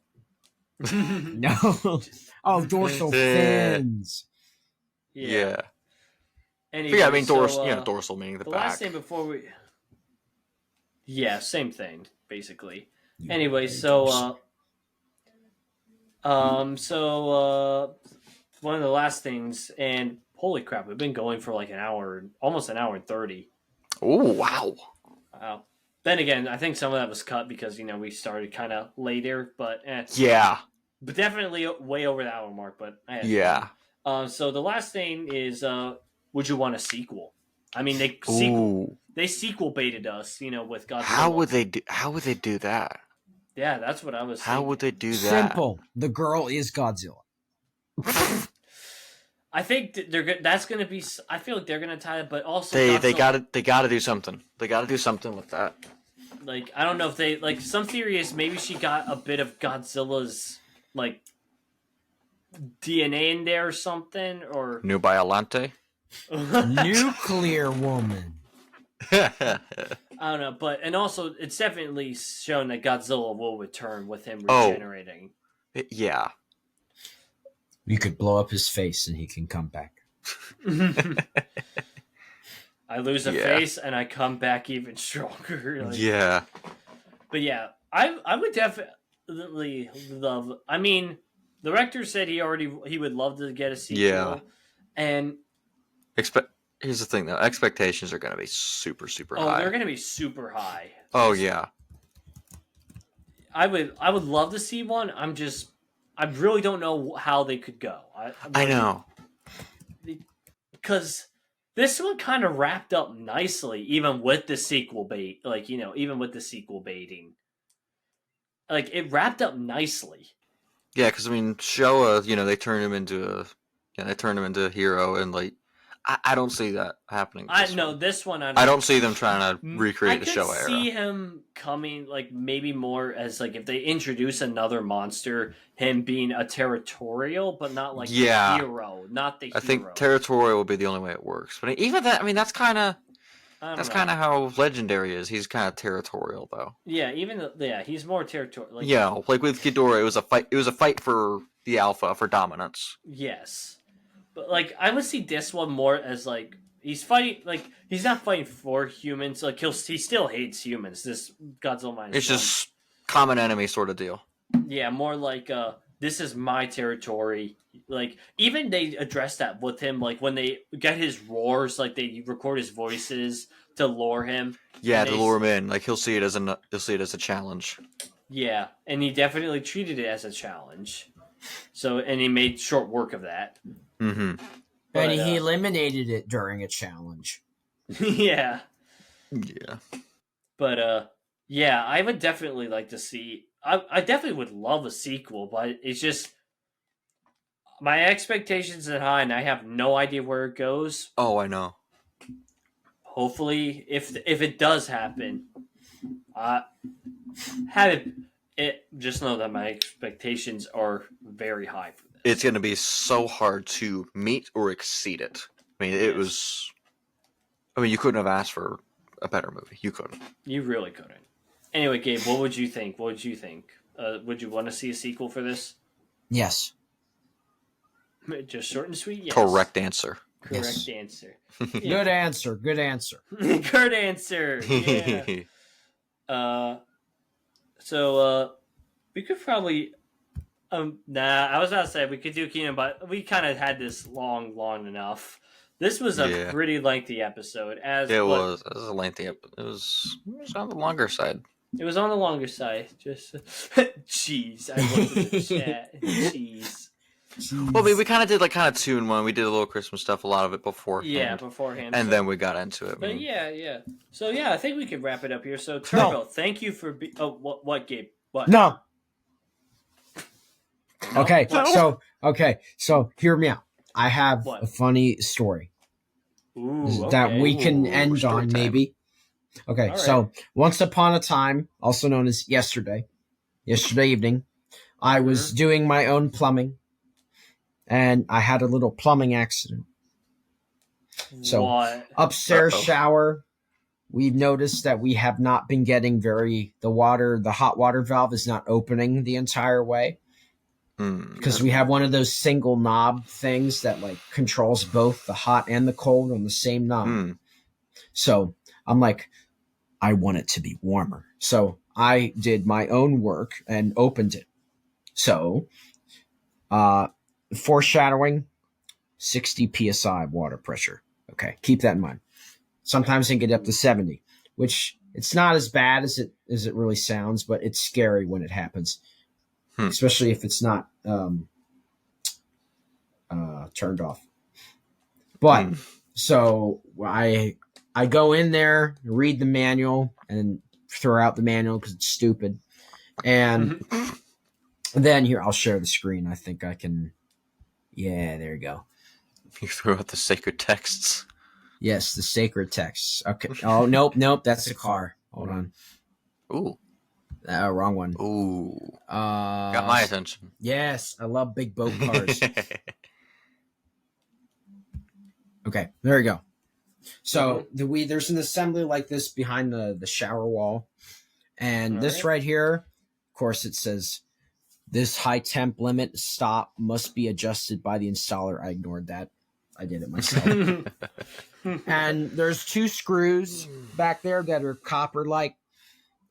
No. Oh, dorsal fins. Yeah. Anyway, Yeah, I mean, dorsal meaning the back. last thing before we... Yeah, same thing, basically. Anyway, so one of the last things, and holy crap, we've been going for like an hour, almost an hour and 30. Oh, wow. Wow. Then again, I think some of that was cut because, we started kind of later, but Yeah. But definitely way over the hour mark, but yeah. So the last thing is, would you want a sequel? I mean, they sequel baited us, with Godzilla. How would they do that? Yeah, that's what I was thinking. How would they do that? Simple. The girl is Godzilla. I think that's going to be. I feel like they're going to tie it, but also they got to do something. They got to do something with that. Like, I don't know if they like. Some theory is maybe she got a bit of Godzilla's like DNA in there or something, or New Biolante. Nuclear woman. I don't know, and also it's definitely shown that Godzilla will return with him regenerating. Yeah. You could blow up his face and he can come back. I lose a face and I come back even stronger. Like, yeah. But yeah, I would definitely love. I mean, the director said he would love to get a sequel. Yeah. And here's the thing though, expectations are going to be super, super high. Oh, they're going to be super high. Oh yeah. I would love to see one. I really don't know how they could go. I know. Because this one kind of wrapped up nicely, even with the sequel bait. Like, even with the sequel baiting. Like, it wrapped up nicely. Yeah, because, I mean, Showa, they turned him into a hero, and, like, I don't see that happening. This one I don't see them trying to recreate the Showa era. I could see him coming, like, maybe more as, like, if they introduce another monster, him being a territorial, but not, like, the hero. Not the hero. I think territorial will be the only way it works. But even that, I mean, that's kind of how Legendary is. He's kind of territorial, though. Yeah, he's more territorial. Like, like with Ghidorah, it was a fight. It was a fight for the alpha, for dominance. Yes. But, like, I would see this one more as, like, he's fighting, like, he's not fighting for humans. Like, he still hates humans, this Godzilla Minus One. It's just common enemy sort of deal. Yeah, more like, this is my territory. Like, even they address that with him, like, when they get his roars, like, they record his voices to lure him. Yeah, to lure him in. Like, he'll see it as a challenge. Yeah, and he definitely treated it as a challenge. So, and he made short work of that. Mm-hmm. And he eliminated it during a challenge. Yeah. Yeah. But, yeah, I would definitely like to see... I definitely would love a sequel, but it's just... My expectations are high, and I have no idea where it goes. Oh, I know. hopefully, if it does happen, have it. Just know that my expectations are very high for this. It's going to be so hard to meet or exceed it. I mean, it was. I mean, you couldn't have asked for a better movie. You couldn't. You really couldn't. Anyway, Gabe, what would you think? Would you want to see a sequel for this? Yes. Just short and sweet. Yes. Correct answer. Correct answer. Yeah. Good answer. Good answer. Good answer. Yeah. So we could probably. I was about to say we could do Kingdom, but we kind of had this long enough. This was a pretty lengthy episode. It was a lengthy episode. It was on the longer side. It was on the longer side. Just jeez, I looked at the chat. Jeez. Well, we kind of did like 2 in 1. We did a little Christmas stuff, a lot of it beforehand. Yeah, beforehand. And then we got into it. But yeah. So yeah, I think we can wrap it up here. So Turbo, thank you for what Gabe? What? No. No? Okay, What? so hear me out. I have What? a funny story Ooh, that okay. we can end story on, time. maybe. Okay, All right. so once upon a time, also known as yesterday evening, I was doing my own plumbing, and I had a little plumbing accident. So What? upstairs Uh-oh. shower, we've noticed that we have not been getting the hot water valve is not opening the entire way. Because we have one of those single knob things that like controls both the hot and the cold on the same knob. So I'm like, I want it to be warmer. So I did my own work and opened it. So, foreshadowing, 60 psi water pressure. Okay, keep that in mind. Sometimes it can get up to 70, which it's not as bad as it really sounds, but it's scary when it happens. Especially if it's not turned off. But so I go in there, read the manual, and throw out the manual because it's stupid. And then here, I'll share the screen. I think I can. Yeah, there you go. You threw out the sacred texts. Yes, the sacred texts. Okay. Oh, nope. That's the car. Hold on. Ooh. Wrong one. Ooh. Got my attention. Yes, I love big boat cars. Okay, there we go. So there's an assembly like this behind the shower wall. And this right here, of course, it says this high temp limit stop must be adjusted by the installer. I ignored that. I did it myself. And there's 2 screws back there that are copper-like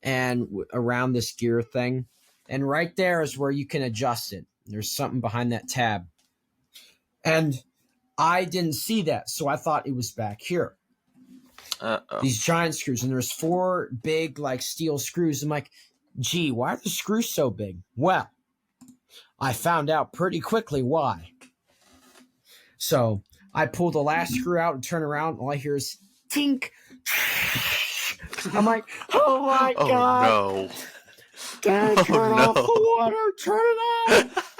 and around this gear thing. And right there is where you can adjust it. There's something behind that tab. And I didn't see that, so I thought it was back here. Uh-oh. These giant screws. And there's 4 big, like, steel screws. I'm like, gee, why are the screws so big? Well, I found out pretty quickly why. So I pull the last screw out and turn around, and all I hear is tink. I'm like, oh my God. No. Dad, turn off the water. Turn it off.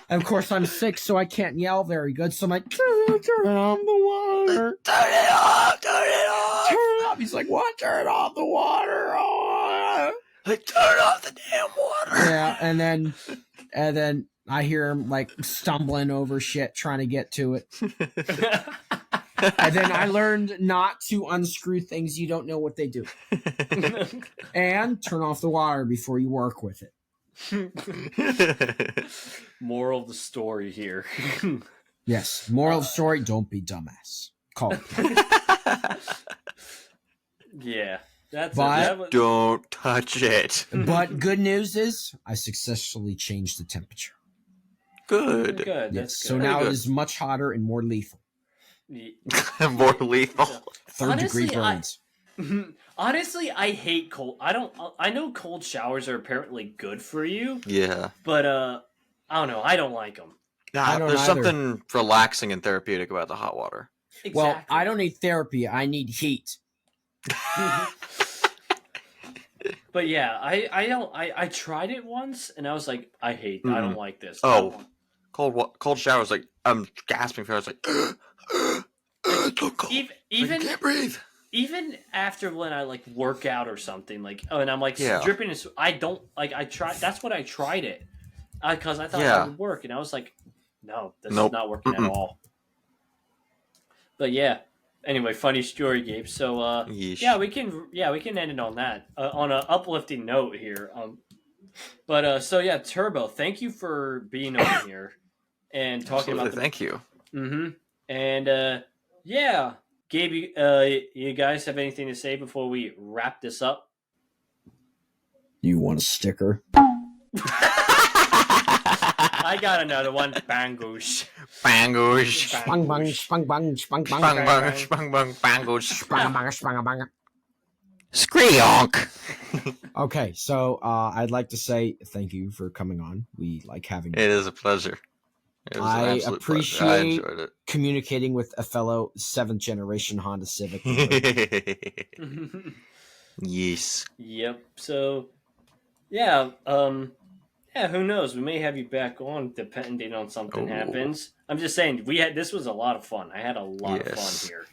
And of course, I'm sick, so I can't yell very good. So I'm like, turn off the water. Turn it off. Turn it off. Turn it off. He's like, what? Turn off the water. Oh. Like, turn off the damn water. Yeah, and then I hear him like stumbling over shit trying to get to it. And then I learned not to unscrew things you don't know what they do. And turn off the water before you work with it. Moral of the story here. Yes. Moral of the story, don't be dumbass. Call it. Yeah. Don't touch it. But good news is I successfully changed the temperature. Good. Good. Yes. That's So good. now good. it is much hotter and more lethal. More lethal. Third-degree burns. Honestly, I hate cold. I know cold showers are apparently good for you, Yeah. but I don't know. I don't like them. I don't There's either. something relaxing and therapeutic about the hot water. Exactly. Well, I don't need therapy. I need heat. But yeah, I tried it once and I was like, I don't like this. Oh. Cold showers, like, I'm gasping for it. I was like, it's so cold. Even I can't breathe. even after when I like work out or something, like and I'm like Yeah. dripping, I don't like. I tried. That's what I tried it because I thought Yeah. it would work, and I was like, no, this is Nope. not working at all. But yeah. Anyway, funny story, Gabe. So Yeesh. yeah, we can end it on that on an uplifting note here. But so yeah, Turbo, thank you for being over here and talking Absolutely, about thank you. Mm-hmm. And yeah, Gabe, you guys have anything to say before we wrap this up? You want a sticker? I got another one. Bangoosh. Bangoosh. Spang bang, spang bang, spang bang, Bang bang, bang bang, bangoosh. spang bang, spang bang. Screonk. Okay, so I'd like to say thank you for coming on. We like having you. It is a pleasure. It was an I absolute appreciate pleasure. I enjoyed it. communicating with a fellow 7th generation Honda Civic. Yes. Yep. So yeah, yeah, who knows? We may have you back on depending on something happens. I'm just saying this was a lot of fun. I had a lot of fun here.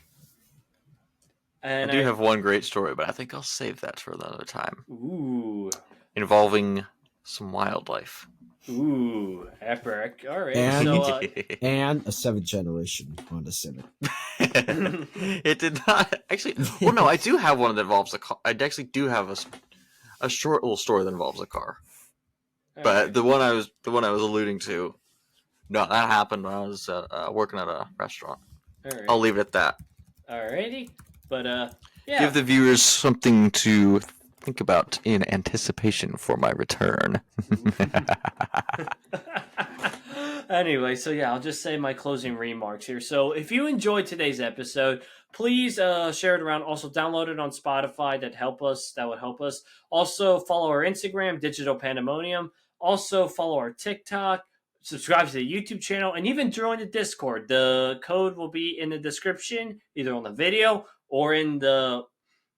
And I do have one great story, but I think I'll save that for another time. Ooh. Involving some wildlife. Ooh, epic. All right. And- So And a 7th generation Honda Civic. It did not actually. Well, no, I do have one that involves a car. I actually do have a short little story that involves a car. But right. the one I was alluding to, no, that happened when I was working at a restaurant. All right. I'll leave it at that. Alrighty. But yeah. Give the viewers something to think about in anticipation for my return. Anyway, so yeah, I'll just say my closing remarks here. So if you enjoyed today's episode, please share it around. Also download it on Spotify. That would help us. Also follow our Instagram, Digital Pandemonium. Also follow our TikTok. Subscribe to the YouTube channel, and even join the Discord. The code will be in the description, either on the video or in the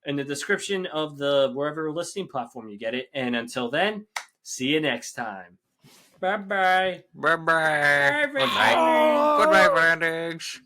description of the wherever listening platform you get it. And until then, see you next time. Bye-bye. Bye bye. Bye, Good night. Good night, Brandings.